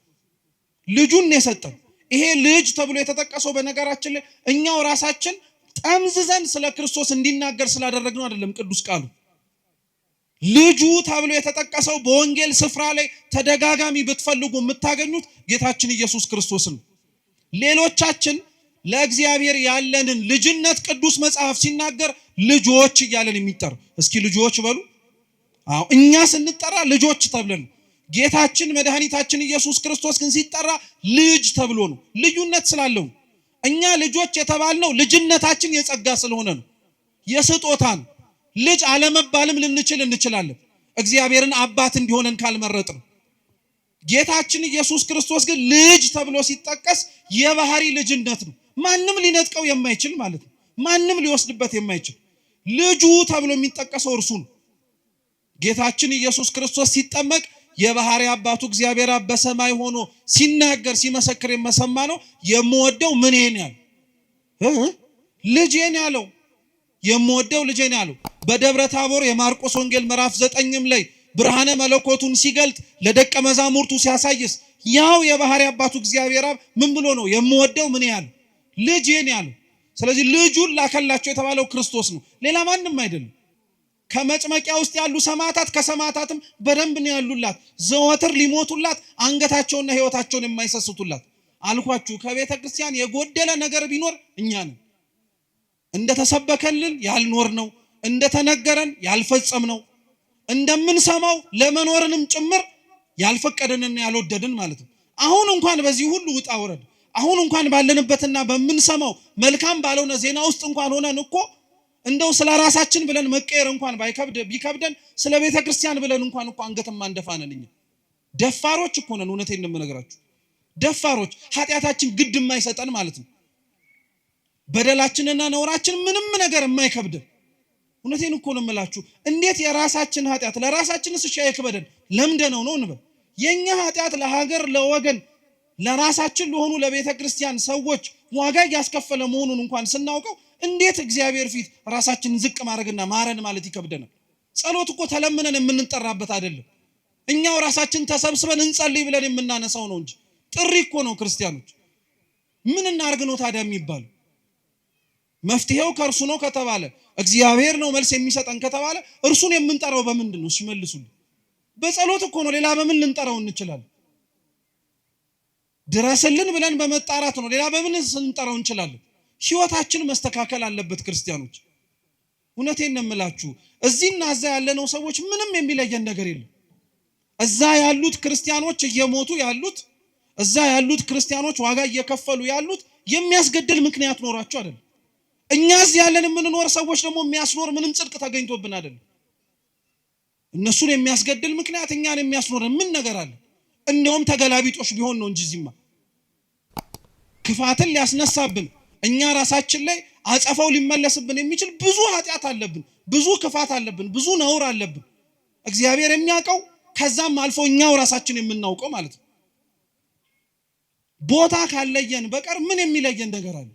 ልጁን የሰጠን። ይሄ ልጅ ተብሎ የተጠቀሰው በነገራችን ላይ እኛው ራሳችን ጠምዝዘን ስለ ክርስቶስ እንዲናገር ስላደረግነው አይደለም። ቅዱስ ቃሉ ልጁ ተብሎ የተጠቀሰው በወንጌል ስፍራ ላይ ተደጋጋሚ ብትፈልጉ የምታገኙት ጌታችን ኢየሱስ ክርስቶስን። ሌሎቻችን ለእግዚአብሔር ያለንን ልጅነት ቅዱስ መጽሐፍ ሲናገር ልጆች እያለን የሚጠራ፣ እስኪ ልጆች በሉ። አዎ እኛ ስንጠራ ልጆች ተብለን፣ ጌታችን መድኃኒታችን ኢየሱስ ክርስቶስ ግን ሲጠራ ልጅ ተብሎ ነው። ልዩነት ስላለው እኛ ልጆች የተባልነው ልጅነታችን የጸጋ ስለሆነ ነው፣ የስጦታ ነው። ልጅ አለመባልም እንችላለን እግዚአብሔርን አባት እንዲሆነን ካልመረጥን። ጌታችን ኢየሱስ ክርስቶስ ግን ልጅ ተብሎ ሲጠቀስ የባህሪ ልጅነት ነው። ማንም ሊነጥቀው የማይችል ማለት ነው። ማንም ሊወስድበት የማይችል ልጁ ተብሎ የሚጠቀሰው እርሱ ነው። ጌታችን ኢየሱስ ክርስቶስ ሲጠመቅ የባህሪ አባቱ እግዚአብሔር አብ በሰማይ ሆኖ ሲናገር ሲመሰክር የመሰማ ነው። የምወደው ምኔን ያለው ልጄን ያለው የምወደው ልጄን ያለው በደብረ ታቦር የማርቆስ ወንጌል ምዕራፍ 9 ላይ ብርሃነ መለኮቱን ሲገልጥ ለደቀ መዛሙርቱ ሲያሳይስ ያው የባህሪ አባቱ እግዚአብሔር አብ ምን ብሎ ነው የምወደው ምን ያለው ልጄን ያለው። ስለዚህ ልጁን ላከላቸው የተባለው ክርስቶስ ነው፣ ሌላ ማንም አይደለም። ከመጭመቂያ ውስጥ ያሉ ሰማዕታት ከሰማዕታትም በደንብ ነው ያሉላት፣ ዘወትር ሊሞቱላት አንገታቸውና ሕይወታቸውን የማይሰስቱላት። አልኳችሁ ከቤተ ክርስቲያን የጎደለ ነገር ቢኖር እኛ ነን። እንደተሰበከልን ያልኖር ነው፣ እንደተነገረን ያልፈጸም ነው፣ እንደምንሰማው ለመኖርንም ጭምር ያልፈቀደንና ያልወደድን ማለት ነው። አሁን እንኳን በዚህ ሁሉ ውጣ ውረድ አሁን እንኳን ባለንበትና በመንሰማው መልካም ባለውነ ዜና ውስጥ እንኳን ሆነን እኮ እንደው ስለ ራሳችን ብለን መቀየር እንኳን ቢከብደን ስለ ቤተ ክርስቲያን ብለን እንኳን እኮ አንገትም አንደፋነን። እኛ ደፋሮች እኮ ነን። እውነቴን ነው የምነግራችሁ፣ ደፋሮች፣ ኃጢያታችን ግድ የማይሰጠን ማለት ነው። በደላችንና ነውራችን ምንም ነገር የማይከብደን። እውነቴን እኮ ነው የምላችሁ። እንዴት የራሳችን ኃጢያት ለራሳችንስ እሺ አይከብደን? ለምደነው ነው እንበል። የኛ ኃጢያት ለሀገር ለወገን ለራሳችን ለሆኑ ለቤተ ክርስቲያን ሰዎች ዋጋ ያስከፈለ መሆኑን እንኳን ስናውቀው እንዴት እግዚአብሔር ፊት ራሳችንን ዝቅ ማድረግና ማረን ማለት ይከብደናል? ጸሎት እኮ ተለምነን የምንጠራበት አይደለም። እኛው ራሳችን ተሰብስበን እንጸልይ ብለን የምናነሳው ነው እንጂ ጥሪ እኮ ነው። ክርስቲያኖች ምን እናርግ ነው ታዲያ የሚባለው? መፍትሄው ከእርሱ ነው ከተባለ እግዚአብሔር ነው መልስ የሚሰጠን ከተባለ እርሱን የምንጠራው በምንድን ነው? ሲመልሱልን በጸሎት እኮ ነው። ሌላ በምን ልንጠራው እንችላለን? ድረስልን ብለን በመጣራት ነው። ሌላ በምን ልንጠራው እንችላለን? ህይወታችን መስተካከል አለበት ክርስቲያኖች። እውነቴን ነው የምላችሁ። እዚህና እዛ ያለነው ሰዎች ምንም የሚለየን ነገር የለም። እዛ ያሉት ክርስቲያኖች እየሞቱ ያሉት፣ እዛ ያሉት ክርስቲያኖች ዋጋ እየከፈሉ ያሉት የሚያስገድል ምክንያት ኖራቸው አይደለም። እኛ እዚህ ያለን የምንኖር ሰዎች ደግሞ የሚያስኖር ምንም ጽድቅ ተገኝቶብን አይደለም። እነሱን የሚያስገድል ምክንያት እኛን የሚያስኖር ምን ነገር አለ? እንደውም ተገላቢጦሽ ቢሆን ነው እንጂ እዚህማ ክፋትን ሊያስነሳብን እኛ ራሳችን ላይ አጸፋው ሊመለስብን የሚችል ብዙ ኃጢያት አለብን፣ ብዙ ክፋት አለብን፣ ብዙ ነውር አለብን። እግዚአብሔር የሚያውቀው ከዛም አልፎ እኛው ራሳችን የምናውቀው ማለት ነው። ቦታ ካለየን በቀር ምን የሚለየን ነገር አለ?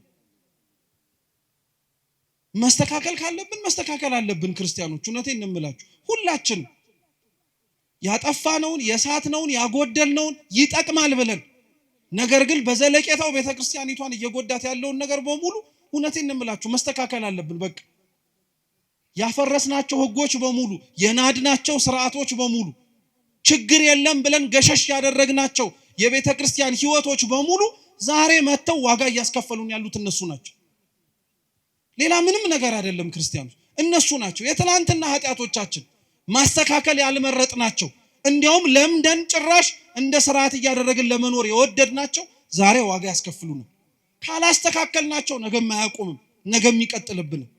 መስተካከል ካለብን መስተካከል አለብን ክርስቲያኖች። እውነቴን ነው የምላችሁ። ሁላችን ያጠፋነውን የሳትነውን ያጎደልነውን ይጠቅማል ብለን ነገር ግን በዘለቄታው ቤተክርስቲያኒቷን እየጎዳት ያለውን ነገር በሙሉ እውነቴን ነው የምላችሁ መስተካከል አለብን። በቃ ያፈረስናቸው ህጎች በሙሉ የናድናቸው ስርዓቶች በሙሉ ችግር የለም ብለን ገሸሽ ያደረግናቸው የቤተክርስቲያን ህይወቶች በሙሉ ዛሬ መተው ዋጋ እያስከፈሉን ያሉት እነሱ ናቸው። ሌላ ምንም ነገር አይደለም ክርስቲያኖች፣ እነሱ ናቸው። የትላንትና ኃጢያቶቻችን ማስተካከል ያልመረጥናቸው እንዲያውም ለምደን ጭራሽ እንደ ስርዓት እያደረግን ለመኖር የወደድናቸው ዛሬ ዋጋ ያስከፍሉናል። ካላስተካከልናቸው ነገም አያቆምም፣ ነገም ይቀጥልብናል።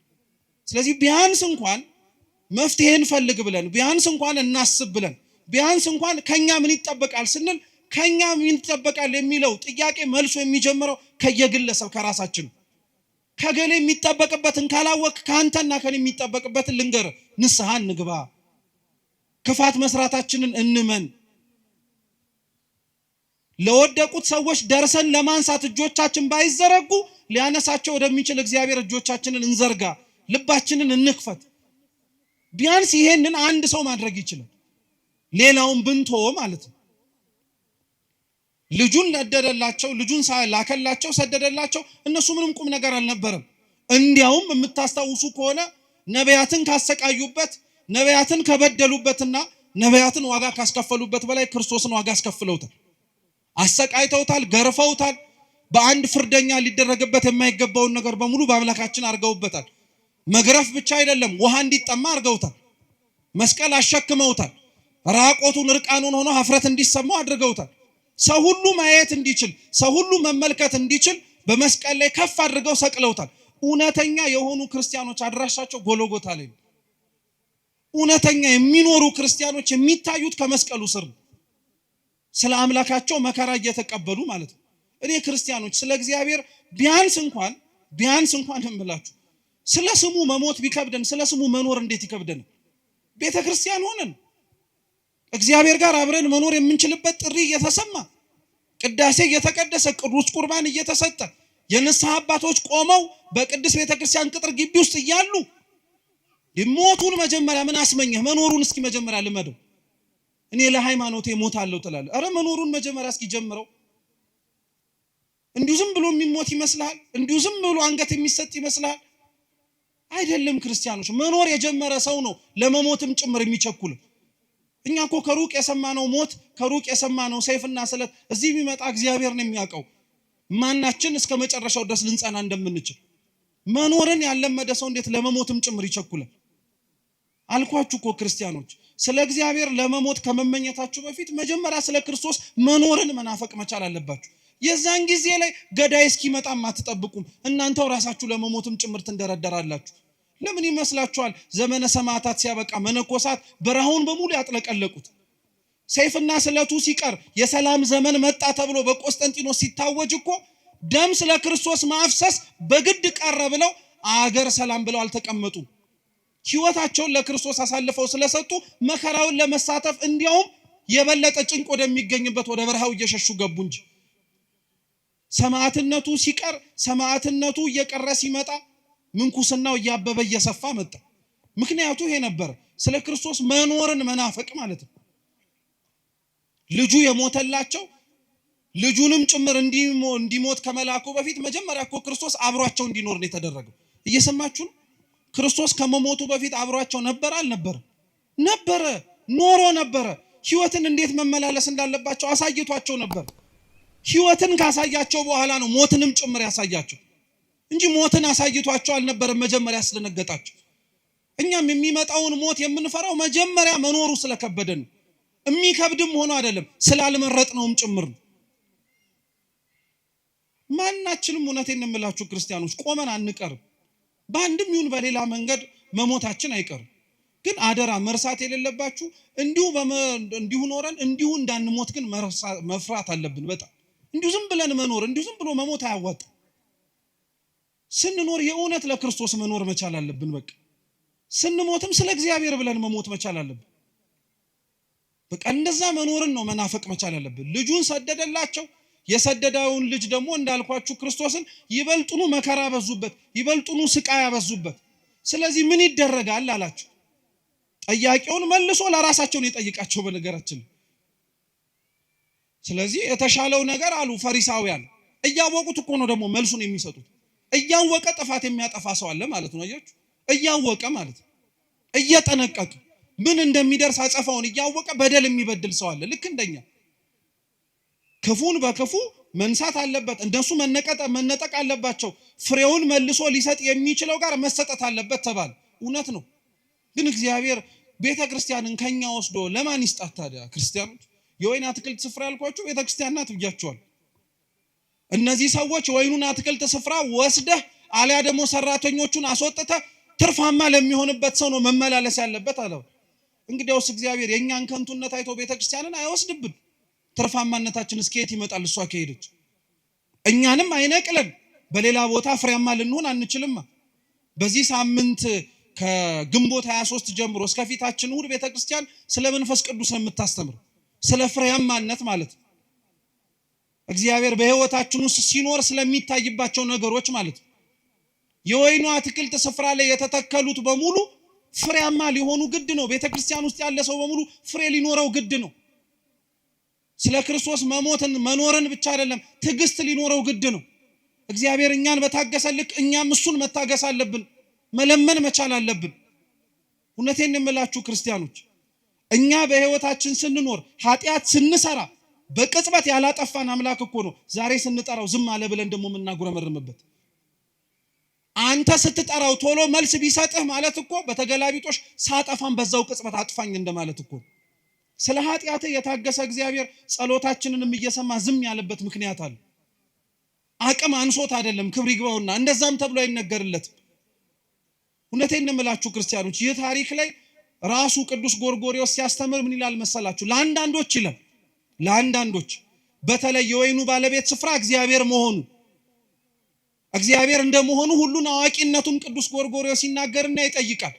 ስለዚህ ቢያንስ እንኳን መፍትሄን ፈልግ ብለን ቢያንስ እንኳን እናስብ ብለን ቢያንስ እንኳን ከኛ ምን ይጠበቃል ስንል ከኛ ምን ይጠበቃል የሚለው ጥያቄ መልሶ የሚጀምረው ከየግለሰብ ከራሳችን። ከገሌ የሚጠበቅበትን ካላወቅ ካንተና ከኔ የሚጠበቅበትን ልንገር፣ ንስሐ እንግባ፣ ክፋት መስራታችንን እንመን፣ ለወደቁት ሰዎች ደርሰን ለማንሳት እጆቻችን ባይዘረጉ ሊያነሳቸው ወደሚችል እግዚአብሔር እጆቻችንን እንዘርጋ፣ ልባችንን እንክፈት። ቢያንስ ይሄንን አንድ ሰው ማድረግ ይችላል። ሌላውን ብንተው ማለት ነው። ልጁን ነደደላቸው፣ ልጁን ላከላቸው፣ ሰደደላቸው። እነሱ ምንም ቁም ነገር አልነበረም። እንዲያውም የምታስታውሱ ከሆነ ነቢያትን ካሰቃዩበት፣ ነቢያትን ከበደሉበትና ነቢያትን ዋጋ ካስከፈሉበት በላይ ክርስቶስን ዋጋ አስከፍለውታል። አሰቃይተውታል፣ ገርፈውታል። በአንድ ፍርደኛ ሊደረግበት የማይገባውን ነገር በሙሉ በአምላካችን አርገውበታል። መግረፍ ብቻ አይደለም፣ ውሃ እንዲጠማ አርገውታል። መስቀል አሸክመውታል። ራቆቱን እርቃኑን ሆኖ ሀፍረት እንዲሰማው አድርገውታል። ሰው ሁሉ ማየት እንዲችል፣ ሰው ሁሉ መመልከት እንዲችል በመስቀል ላይ ከፍ አድርገው ሰቅለውታል። እውነተኛ የሆኑ ክርስቲያኖች አድራሻቸው ጎልጎታ ላይ ነው። እውነተኛ የሚኖሩ ክርስቲያኖች የሚታዩት ከመስቀሉ ስር ነው። ስለ አምላካቸው መከራ እየተቀበሉ ማለት ነው። እኔ ክርስቲያኖች ስለ እግዚአብሔር ቢያንስ እንኳን እምላችሁ ስለ ስሙ መሞት ቢከብደን ስለ ስሙ መኖር እንዴት ይከብደን? ቤተ ክርስቲያን ሆነን እግዚአብሔር ጋር አብረን መኖር የምንችልበት ጥሪ እየተሰማ ቅዳሴ እየተቀደሰ ቅዱስ ቁርባን እየተሰጠ የንስሐ አባቶች ቆመው በቅዱስ ቤተክርስቲያን ቅጥር ግቢ ውስጥ እያሉ ሞቱን መጀመሪያ ምን አስመኘህ? መኖሩን እስኪ መጀመሪያ ልመደው። እኔ ለሃይማኖቴ ሞታለሁ ትላለህ። አረ መኖሩን መጀመሪያ እስኪ ጀምረው። እንዲሁ ዝም ብሎ የሚሞት ይመስልሃል? እንዲሁ ዝም ብሎ አንገት የሚሰጥ ይመስልሃል? አይደለም ክርስቲያኖች፣ መኖር የጀመረ ሰው ነው ለመሞትም ጭምር የሚቸኩል። እኛ እኮ ከሩቅ የሰማነው ሞት፣ ከሩቅ የሰማነው ሰይፍና ስለት እዚህ የሚመጣ እግዚአብሔር ነው የሚያውቀው። ማናችን እስከ መጨረሻው ድረስ ልንጸና እንደምንችል። መኖርን ያለመደ ሰው እንዴት ለመሞትም ጭምር ይቸኩላል? አልኳችሁ እኮ ክርስቲያኖች፣ ስለ እግዚአብሔር ለመሞት ከመመኘታችሁ በፊት መጀመሪያ ስለ ክርስቶስ መኖርን መናፈቅ መቻል አለባችሁ። የዛን ጊዜ ላይ ገዳይ እስኪመጣም አትጠብቁም። እናንተው ራሳችሁ ለመሞትም ጭምር ትንደረደራላችሁ። ለምን ይመስላችኋል ዘመነ ሰማዕታት ሲያበቃ መነኮሳት በረሃውን በሙሉ ያጥለቀለቁት? ሰይፍና ስለቱ ሲቀር የሰላም ዘመን መጣ ተብሎ በቆስጠንጢኖስ ሲታወጅ እኮ ደም ስለ ክርስቶስ ማፍሰስ በግድ ቀረ ብለው አገር ሰላም ብለው አልተቀመጡም። ሕይወታቸውን ለክርስቶስ አሳልፈው ስለሰጡ መከራውን ለመሳተፍ እንዲያውም የበለጠ ጭንቅ ወደሚገኝበት ወደ በረሃው እየሸሹ ገቡ እንጂ ሰማዕትነቱ ሲቀር ሰማዕትነቱ እየቀረ ሲመጣ ምንኩስናው እያበበ እየሰፋ መጣ። ምክንያቱ ይሄ ነበር፣ ስለ ክርስቶስ መኖርን መናፈቅ ማለት ነው። ልጁ የሞተላቸው ልጁንም ጭምር እንዲሞት ከመላኩ በፊት መጀመሪያ እኮ ክርስቶስ አብሯቸው እንዲኖር ነው የተደረገው። እየሰማችሁ ነው? ክርስቶስ ከመሞቱ በፊት አብሯቸው ነበር አልነበረ? ነበረ፣ ኖሮ ነበረ። ሕይወትን እንዴት መመላለስ እንዳለባቸው አሳይቷቸው ነበር። ሕይወትን ካሳያቸው በኋላ ነው ሞትንም ጭምር ያሳያቸው እንጂ ሞትን አሳይቷቸው አልነበረም መጀመሪያ ያስደነገጣቸው። እኛም የሚመጣውን ሞት የምንፈራው መጀመሪያ መኖሩ ስለከበደን ነው። የሚከብድም ሆኖ አይደለም ስላልመረጥነውም ጭምር ነው። ማናችንም እውነቴን እንምላችሁ ክርስቲያኖች ቆመን አንቀርም። በአንድም ይሁን በሌላ መንገድ መሞታችን አይቀርም። ግን አደራ መርሳት የሌለባችሁ እንዲሁ ኖረን እንዲሁ እንዳንሞት ግን መፍራት አለብን። በጣም እንዲሁ ዝም ብለን መኖር እንዲሁ ዝም ብሎ መሞት አያዋጣም። ስንኖር የእውነት ለክርስቶስ መኖር መቻል አለብን። በቃ ስንሞትም ስለ እግዚአብሔር ብለን መሞት መቻል አለብን። በቃ እንደዛ መኖርን ነው መናፈቅ መቻል አለብን። ልጁን ሰደደላቸው። የሰደደውን ልጅ ደግሞ እንዳልኳችሁ ክርስቶስን ይበልጡኑ መከራ ያበዙበት፣ ይበልጡኑ ስቃይ ያበዙበት። ስለዚህ ምን ይደረጋል አላቸው። ጠያቂውን መልሶ ለራሳቸው ነው የጠይቃቸው በነገራችን። ስለዚህ የተሻለው ነገር አሉ ፈሪሳውያን። እያወቁት እኮ ነው ደግሞ መልሱን የሚሰጡት። እያወቀ ጥፋት የሚያጠፋ ሰው አለ ማለት ነው። አያችሁ፣ እያወቀ ማለት ነው፣ እየጠነቀቀ ምን እንደሚደርስ አጸፋውን እያወቀ በደል የሚበድል ሰው አለ። ልክ እንደኛ ክፉን በክፉ መንሳት አለበት። እንደሱ መነጠቅ አለባቸው። ፍሬውን መልሶ ሊሰጥ የሚችለው ጋር መሰጠት አለበት ተባለ። እውነት ነው። ግን እግዚአብሔር ቤተክርስቲያንን ከኛ ወስዶ ለማን ይስጣት ታዲያ? ክርስቲያኖች የወይን አትክልት ስፍራ ያልኳችሁ ቤተክርስቲያን ናት ብያችኋል። እነዚህ ሰዎች የወይኑን አትክልት ስፍራ ወስደህ አሊያ ደግሞ ሰራተኞቹን አስወጥተህ ትርፋማ ለሚሆንበት ሰው ነው መመላለስ ያለበት አለው። እንግዲያውስ እግዚአብሔር የኛን ከንቱነት አይቶ ቤተክርስቲያንን አይወስድብን። ትርፋማነታችን እስከየት ይመጣል? እሷ ከሄደች እኛንም አይነቅለን። በሌላ ቦታ ፍሬያማ ልንሆን አንችልማ። በዚህ ሳምንት ከግንቦት 23 ጀምሮ እስከ ፊታችን እሑድ ቤተክርስቲያን ስለ መንፈስ ቅዱስ ነው የምታስተምረው፣ ስለ ፍሬያማነት ማለት ነው። እግዚአብሔር በሕይወታችን ውስጥ ሲኖር ስለሚታይባቸው ነገሮች ማለት ነው። የወይኑ አትክልት ስፍራ ላይ የተተከሉት በሙሉ ፍሬያማ ሊሆኑ ግድ ነው። ቤተክርስቲያን ውስጥ ያለ ሰው በሙሉ ፍሬ ሊኖረው ግድ ነው። ስለ ክርስቶስ መኖርን ብቻ አይደለም ትዕግስት ሊኖረው ግድ ነው። እግዚአብሔር እኛን በታገሰ ልክ እኛም እሱን መታገስ አለብን፣ መለመን መቻል አለብን። እውነቴን የምላችሁ ክርስቲያኖች፣ እኛ በሕይወታችን ስንኖር ኃጢአት ስንሰራ በቅጽበት ያላጠፋን አምላክ እኮ ነው ዛሬ ስንጠራው ዝም አለ ብለን ደግሞ የምናጉረመርምበት። አንተ ስትጠራው ቶሎ መልስ ቢሰጥህ ማለት እኮ በተገላቢጦሽ ሳጠፋን በዛው ቅጽበት አጥፋኝ እንደማለት እኮ። ስለ ኃጢአት የታገሰ እግዚአብሔር ጸሎታችንንም እየሰማ ዝም ያለበት ምክንያት አለ። አቅም አንሶት አይደለም፣ ክብር ይግባውና እንደዛም ተብሎ አይነገርለትም። እውነቴን እንምላችሁ ክርስቲያኖች፣ ይህ ታሪክ ላይ ራሱ ቅዱስ ጎርጎርዮስ ሲያስተምር ምን ይላል መሰላችሁ? ለአንዳንዶች ይላል፣ ለአንዳንዶች በተለይ የወይኑ ባለቤት ስፍራ እግዚአብሔር መሆኑ እግዚአብሔር እንደመሆኑ ሁሉን አዋቂነቱን ቅዱስ ጎርጎርዮስ ሲናገርና ይጠይቃል።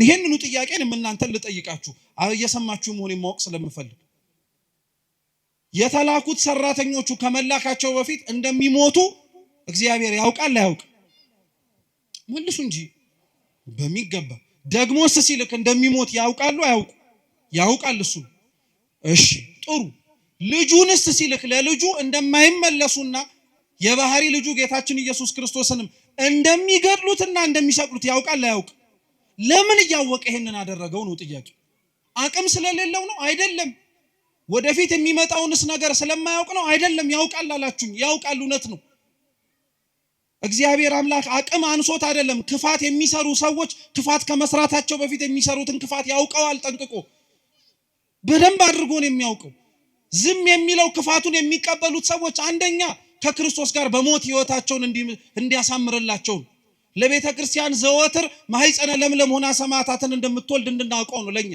ይሄንኑ ጥያቄን እናንተን ልጠይቃችሁ እየሰማችሁ መሆን ማወቅ ስለምፈልግ፣ የተላኩት ሰራተኞቹ ከመላካቸው በፊት እንደሚሞቱ እግዚአብሔር ያውቃል አያውቅ? መልሱ እንጂ በሚገባ። ደግሞስ ሲልክ እንደሚሞት ያውቃሉ አያውቁ? ያውቃል እሱ። እሺ ጥሩ። ልጁንስ ሲልክ ለልጁ እንደማይመለሱና የባህሪ ልጁ ጌታችን ኢየሱስ ክርስቶስንም እንደሚገድሉትና እንደሚሰቅሉት ያውቃል አያውቅ? ለምን እያወቀ ይሄንን አደረገው ነው ጥያቄ። አቅም ስለሌለው ነው አይደለም። ወደፊት የሚመጣውንስ ነገር ስለማያውቅ ነው አይደለም። ያውቃል አላችሁኝ፣ ያውቃል፣ እውነት ነው። እግዚአብሔር አምላክ አቅም አንሶት አይደለም። ክፋት የሚሰሩ ሰዎች ክፋት ከመስራታቸው በፊት የሚሰሩትን ክፋት ያውቀዋል ጠንቅቆ፣ በደንብ አድርጎ ነው የሚያውቀው። ዝም የሚለው ክፋቱን የሚቀበሉት ሰዎች አንደኛ ከክርስቶስ ጋር በሞት ህይወታቸውን እንዲያሳምርላቸው ነው። ለቤተ ክርስቲያን ዘወትር ማህፀነ ለምለም ሆና ሰማዕታትን እንደምትወልድ እንድናውቀው ነው። ለኛ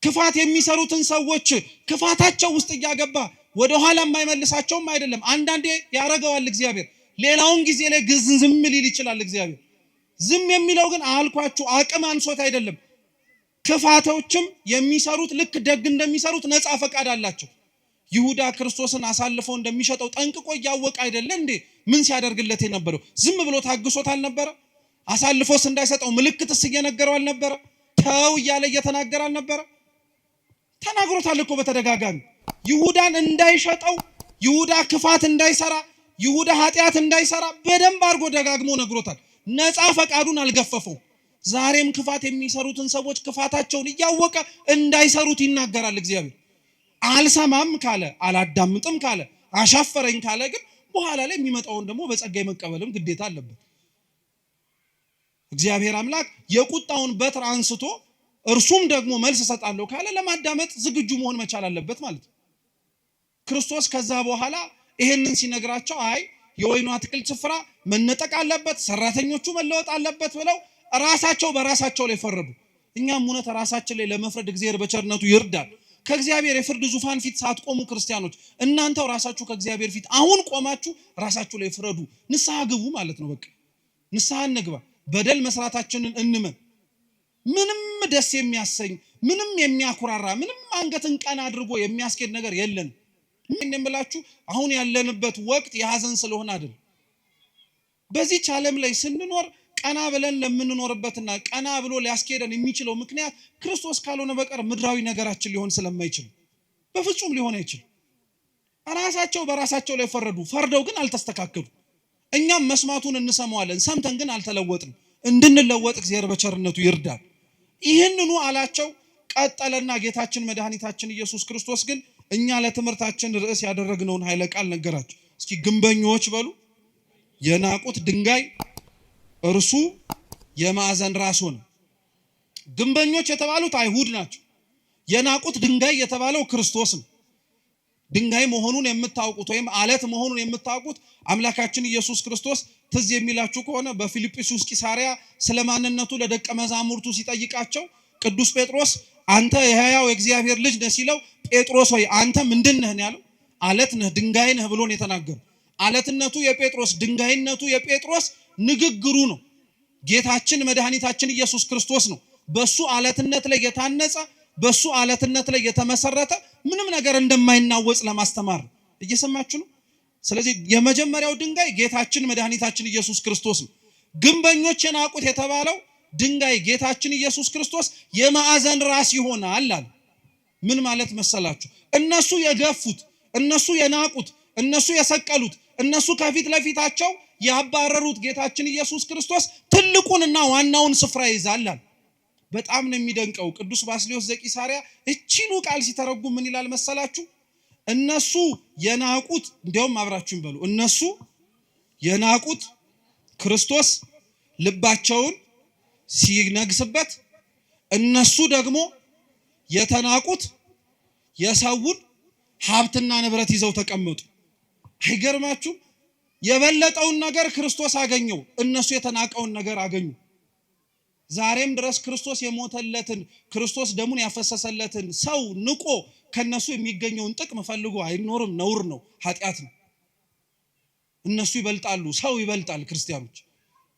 ክፋት የሚሰሩትን ሰዎች ክፋታቸው ውስጥ እያገባ ወደ ኋላ የማይመልሳቸውም አይደለም። አንዳንዴ ያረጋዋል እግዚአብሔር፣ ሌላውን ጊዜ ላይ ዝም ሊል ይችላል እግዚአብሔር። ዝም የሚለው ግን አልኳችሁ አቅም አንሶት አይደለም። ክፋቶችም የሚሰሩት ልክ ደግ እንደሚሰሩት ነፃ ፈቃድ አላቸው። ይሁዳ ክርስቶስን አሳልፎ እንደሚሸጠው ጠንቅቆ እያወቀ አይደለ እንዴ ምን ሲያደርግለት የነበረው? ዝም ብሎ ታግሶት አልነበረ? አሳልፎስ እንዳይሰጠው ምልክትስ እየነገረው አልነበረ? ተው እያለ እየተናገረ አልነበረ? ተናግሮታል እኮ በተደጋጋሚ። ይሁዳን እንዳይሸጠው፣ ይሁዳ ክፋት እንዳይሰራ፣ ይሁዳ ኃጢአት እንዳይሰራ በደንብ አድርጎ ደጋግሞ ነግሮታል። ነፃ ፈቃዱን አልገፈፈው። ዛሬም ክፋት የሚሰሩትን ሰዎች ክፋታቸውን እያወቀ እንዳይሰሩት ይናገራል እግዚአብሔር። አልሰማም ካለ፣ አላዳምጥም ካለ፣ አሻፈረኝ ካለ ግን በኋላ ላይ የሚመጣውን ደግሞ በጸጋ መቀበልም ግዴታ አለበት። እግዚአብሔር አምላክ የቁጣውን በትር አንስቶ እርሱም ደግሞ መልስ ሰጣለሁ ካለ ለማዳመጥ ዝግጁ መሆን መቻል አለበት ማለት ነው። ክርስቶስ ከዛ በኋላ ይሄንን ሲነግራቸው አይ የወይኑ አትክልት ስፍራ መነጠቅ አለበት፣ ሰራተኞቹ መለወጥ አለበት ብለው ራሳቸው በራሳቸው ላይ ፈረዱ። እኛም እውነት ራሳችን ላይ ለመፍረድ እግዚአብሔር በቸርነቱ ይርዳል። ከእግዚአብሔር የፍርድ ዙፋን ፊት ሳትቆሙ ክርስቲያኖች እናንተው ራሳችሁ ከእግዚአብሔር ፊት አሁን ቆማችሁ ራሳችሁ ላይ ፍረዱ። ንስሐ ግቡ ማለት ነው። በቃ ንስሐ እንግባ። በደል መስራታችንን እንመን። ምንም ደስ የሚያሰኝ ምንም የሚያኩራራ ምንም አንገትን ቀና አድርጎ የሚያስኬድ ነገር የለን። ምን እንደምላችሁ አሁን ያለንበት ወቅት የሐዘን ስለሆነ አይደል። በዚህ ዓለም ላይ ስንኖር ቀና ብለን ለምንኖርበትና ቀና ብሎ ሊያስኬደን የሚችለው ምክንያት ክርስቶስ ካልሆነ በቀር ምድራዊ ነገራችን ሊሆን ስለማይችል በፍጹም ሊሆን አይችልም። ራሳቸው በራሳቸው ላይ ፈረዱ። ፈርደው ግን አልተስተካከሉ። እኛም መስማቱን እንሰማዋለን፣ ሰምተን ግን አልተለወጥንም። እንድንለወጥ እግዚአብሔር በቸርነቱ ይርዳል። ይህንኑ አላቸው። ቀጠለና ጌታችን መድኃኒታችን ኢየሱስ ክርስቶስ ግን እኛ ለትምህርታችን ርዕስ ያደረግነውን ኃይለ ቃል ነገራቸው። እስኪ ግንበኞች በሉ። የናቁት ድንጋይ እርሱ የማዕዘን ራስ ሆነ። ግንበኞች የተባሉት አይሁድ ናቸው። የናቁት ድንጋይ የተባለው ክርስቶስ ነው። ድንጋይ መሆኑን የምታውቁት ወይም አለት መሆኑን የምታውቁት አምላካችን ኢየሱስ ክርስቶስ ትዝ የሚላችሁ ከሆነ በፊልጵስዩስ ቂሳሪያ ስለማንነቱ ለደቀ መዛሙርቱ ሲጠይቃቸው ቅዱስ ጴጥሮስ አንተ የሕያው የእግዚአብሔር ልጅ ነህ ሲለው ጴጥሮስ ሆይ አንተ ምንድን ነህ ያለው? አለት ነህ፣ ድንጋይ ነህ ብሎ ነው የተናገረው። አለትነቱ የጴጥሮስ ድንጋይነቱ የጴጥሮስ ንግግሩ ነው። ጌታችን መድኃኒታችን ኢየሱስ ክርስቶስ ነው በሱ አለትነት ላይ የታነጸ በሱ አለትነት ላይ የተመሰረተ ምንም ነገር እንደማይናወጽ ለማስተማር ነው። እየሰማችሁ ነው። ስለዚህ የመጀመሪያው ድንጋይ ጌታችን መድኃኒታችን ኢየሱስ ክርስቶስ ነው። ግንበኞች የናቁት የተባለው ድንጋይ ጌታችን ኢየሱስ ክርስቶስ የማዕዘን ራስ ይሆናል አለ። ምን ማለት መሰላችሁ? እነሱ የገፉት፣ እነሱ የናቁት፣ እነሱ የሰቀሉት፣ እነሱ ከፊት ለፊታቸው ያባረሩት ጌታችን ኢየሱስ ክርስቶስ ትልቁንና ዋናውን ስፍራ ይዛል። በጣም ነው የሚደንቀው። ቅዱስ ባስልዮስ ዘቂሳሪያ እቺኑ ቃል ሲተረጉም ምን ይላል መሰላችሁ? እነሱ የናቁት፣ እንዲያውም አብራችሁን በሉ፣ እነሱ የናቁት ክርስቶስ ልባቸውን ሲነግስበት፣ እነሱ ደግሞ የተናቁት የሰውን ሀብትና ንብረት ይዘው ተቀመጡ። አይገርማችሁም? የበለጠውን ነገር ክርስቶስ አገኘው፣ እነሱ የተናቀውን ነገር አገኙ። ዛሬም ድረስ ክርስቶስ የሞተለትን ክርስቶስ ደሙን ያፈሰሰለትን ሰው ንቆ ከነሱ የሚገኘውን ጥቅም ፈልጎ አይኖርም። ነውር ነው፣ ኃጢአት ነው። እነሱ ይበልጣሉ፣ ሰው ይበልጣል። ክርስቲያኖች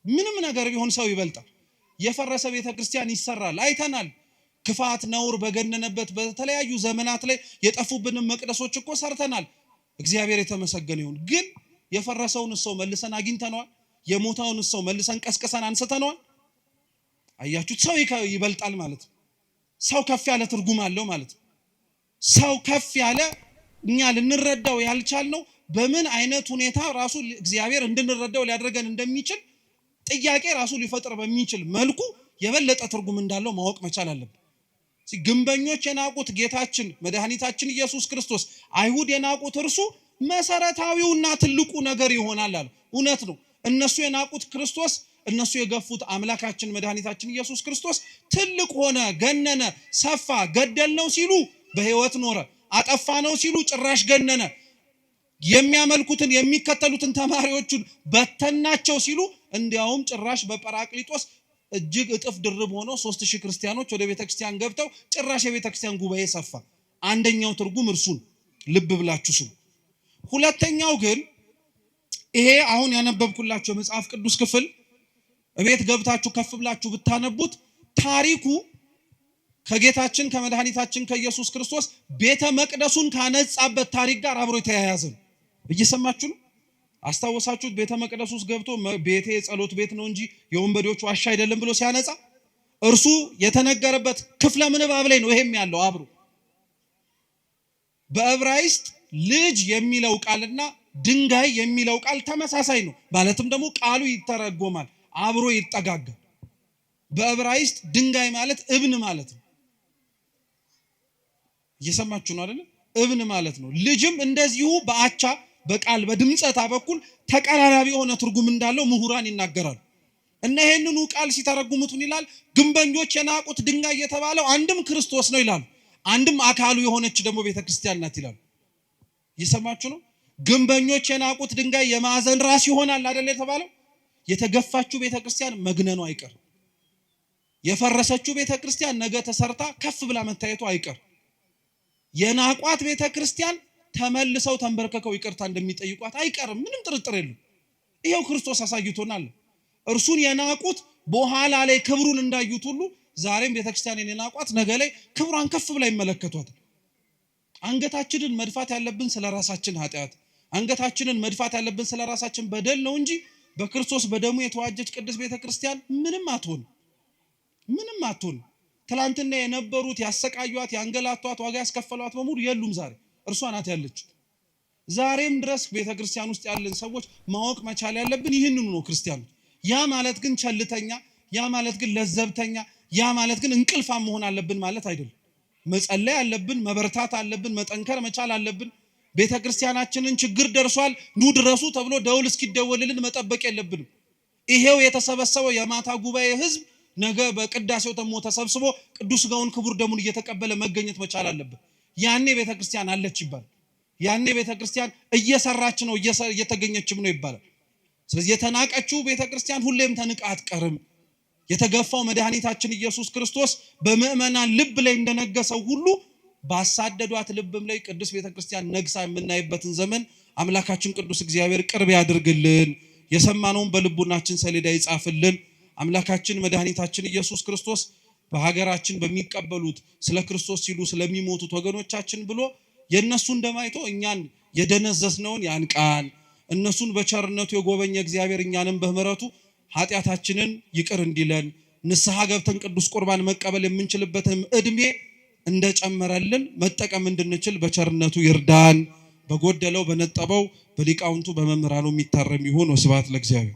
ምንም ነገር ቢሆን ሰው ይበልጣል። የፈረሰ ቤተ ክርስቲያን ይሰራል፣ አይተናል። ክፋት ነውር በገነነበት በተለያዩ ዘመናት ላይ የጠፉብንን መቅደሶች እኮ ሰርተናል። እግዚአብሔር የተመሰገነ ይሁን። ግን የፈረሰውን ሰው መልሰን አግኝተነዋል። የሞተውን ሰው መልሰን ቀስቅሰን አንስተነዋል። አያችሁት? ሰው ይበልጣል ማለት ነው። ሰው ከፍ ያለ ትርጉም አለው ማለት ነው። ሰው ከፍ ያለ እኛ ልንረዳው ያልቻልነው በምን አይነት ሁኔታ ራሱ እግዚአብሔር እንድንረዳው ሊያደርገን እንደሚችል ጥያቄ ራሱ ሊፈጥር በሚችል መልኩ የበለጠ ትርጉም እንዳለው ማወቅ መቻል አለብን። ግንበኞች የናቁት ጌታችን መድኃኒታችን ኢየሱስ ክርስቶስ አይሁድ የናቁት እርሱ መሰረታዊውና ትልቁ ነገር ይሆናል አለ። እውነት ነው። እነሱ የናቁት ክርስቶስ፣ እነሱ የገፉት አምላካችን መድኃኒታችን ኢየሱስ ክርስቶስ ትልቅ ሆነ፣ ገነነ፣ ሰፋ። ገደልነው ሲሉ በሕይወት ኖረ፣ አጠፋነው ሲሉ ጭራሽ ገነነ። የሚያመልኩትን የሚከተሉትን ተማሪዎቹን በተናቸው ሲሉ እንዲያውም ጭራሽ በጰራቅሊጦስ እጅግ እጥፍ ድርብ ሆኖ 3000 ክርስቲያኖች ወደ ቤተክርስቲያን ገብተው ጭራሽ የቤተክርስቲያን ጉባኤ ሰፋ። አንደኛው ትርጉም እርሱን ልብ ብላችሁ ስሙ። ሁለተኛው ግን ይሄ አሁን ያነበብኩላችሁ የመጽሐፍ ቅዱስ ክፍል እቤት ገብታችሁ ከፍ ብላችሁ ብታነቡት ታሪኩ ከጌታችን ከመድኃኒታችን ከኢየሱስ ክርስቶስ ቤተ መቅደሱን ካነጻበት ታሪክ ጋር አብሮ የተያያዘ ነው። እየሰማችሁ ነው? አስታወሳችሁት? ቤተ መቅደስ ውስጥ ገብቶ ቤቴ የጸሎት ቤት ነው እንጂ የወንበዴዎች ዋሻ አይደለም ብሎ ሲያነጻ እርሱ የተነገረበት ክፍለ ምንባብ ላይ ነው ይሄም ያለው አብሮ። በዕብራይስጥ ልጅ የሚለው ቃልና ድንጋይ የሚለው ቃል ተመሳሳይ ነው። ማለትም ደግሞ ቃሉ ይተረጎማል፣ አብሮ ይጠጋጋል። በዕብራይስጥ ድንጋይ ማለት እብን ማለት ነው። እየሰማችሁ ነው አይደል? እብን ማለት ነው። ልጅም እንደዚሁ በአቻ በቃል በድምጸታ በኩል ተቀራራቢ የሆነ ትርጉም እንዳለው ምሁራን ይናገራሉ። እና ይሄንኑ ቃል ሲተረጉሙት ምን ይላል? ግንበኞች የናቁት ድንጋይ የተባለው አንድም ክርስቶስ ነው ይላሉ፣ አንድም አካሉ የሆነች ደግሞ ቤተክርስቲያን ናት ይላሉ። እየሰማችሁ ነው? ግንበኞች የናቁት ድንጋይ የማዕዘን ራስ ይሆናል አይደል የተባለው። የተገፋችው ቤተክርስቲያን መግነኑ አይቀር። የፈረሰችው ቤተክርስቲያን ነገ ተሰርታ ከፍ ብላ መታየቱ አይቀር። የናቋት ቤተክርስቲያን ተመልሰው ተንበርከከው ይቅርታ እንደሚጠይቋት አይቀርም። ምንም ጥርጥር የለም። ይሄው ክርስቶስ አሳይቶናል። እርሱን የናቁት በኋላ ላይ ክብሩን እንዳዩት ሁሉ ዛሬም ቤተክርስቲያንን የናቋት ነገ ላይ ክብሯን ከፍ ብላ ይመለከቷታል። አንገታችንን መድፋት ያለብን ስለራሳችን ኃጢአት፣ አንገታችንን መድፋት ያለብን ስለራሳችን በደል ነው እንጂ በክርስቶስ በደሙ የተዋጀች ቅድስት ቤተክርስቲያን ምንም አትሆን፣ ምንም አትሆን። ትላንትና የነበሩት ያሰቃዩት፣ ያንገላቷት፣ ዋጋ ያስከፈሏት በሙሉ የሉም። ዛሬ እርሷ ናት ያለች። ዛሬም ድረስ ቤተክርስቲያን ውስጥ ያለን ሰዎች ማወቅ መቻል ያለብን ይህንኑ ነው። ክርስቲያኖች ያ ማለት ግን ቸልተኛ፣ ያ ማለት ግን ለዘብተኛ፣ ያ ማለት ግን እንቅልፋም መሆን አለብን ማለት አይደለም። መጸለይ አለብን፣ መበርታት አለብን፣ መጠንከር መቻል አለብን። ቤተክርስቲያናችንን ችግር ደርሷል ኑ ድረሱ ተብሎ ደውል እስኪደወልልን መጠበቅ የለብንም። ይሄው የተሰበሰበው የማታ ጉባኤ ህዝብ ነገ በቅዳሴው ተሞ ተሰብስቦ ቅዱስ ሥጋውን ክቡር ደሙን እየተቀበለ መገኘት መቻል አለበት። ያኔ ቤተክርስቲያን አለች ይባላል። ያኔ ቤተክርስቲያን እየሰራች ነው እየተገኘችም ነው ይባላል። ስለዚህ የተናቀችው ቤተክርስቲያን ሁሌም ተንቃ አትቀርም። የተገፋው መድኃኒታችን ኢየሱስ ክርስቶስ በምእመናን ልብ ላይ እንደነገሰው ሁሉ ባሳደዷት ልብም ላይ ቅዱስ ቤተክርስቲያን ነግሳ የምናይበትን ዘመን አምላካችን ቅዱስ እግዚአብሔር ቅርብ ያድርግልን። የሰማነውን በልቡናችን ሰሌዳ ይጻፍልን። አምላካችን መድኃኒታችን ኢየሱስ ክርስቶስ በሀገራችን በሚቀበሉት ስለ ክርስቶስ ሲሉ ስለሚሞቱት ወገኖቻችን ብሎ የነሱን ደም አይቶ እኛን የደነዘዝነውን ያንቃን። እነሱን በቸርነቱ የጎበኘ እግዚአብሔር እኛንም በምህረቱ ኃጢአታችንን ይቅር እንዲለን ንስሐ ገብተን ቅዱስ ቁርባን መቀበል የምንችልበትም እድሜ እንደጨመረልን መጠቀም እንድንችል በቸርነቱ ይርዳን። በጎደለው በነጠበው በሊቃውንቱ በመምህራኑ የሚታረም ይሁን። ወስብሐት ለእግዚአብሔር።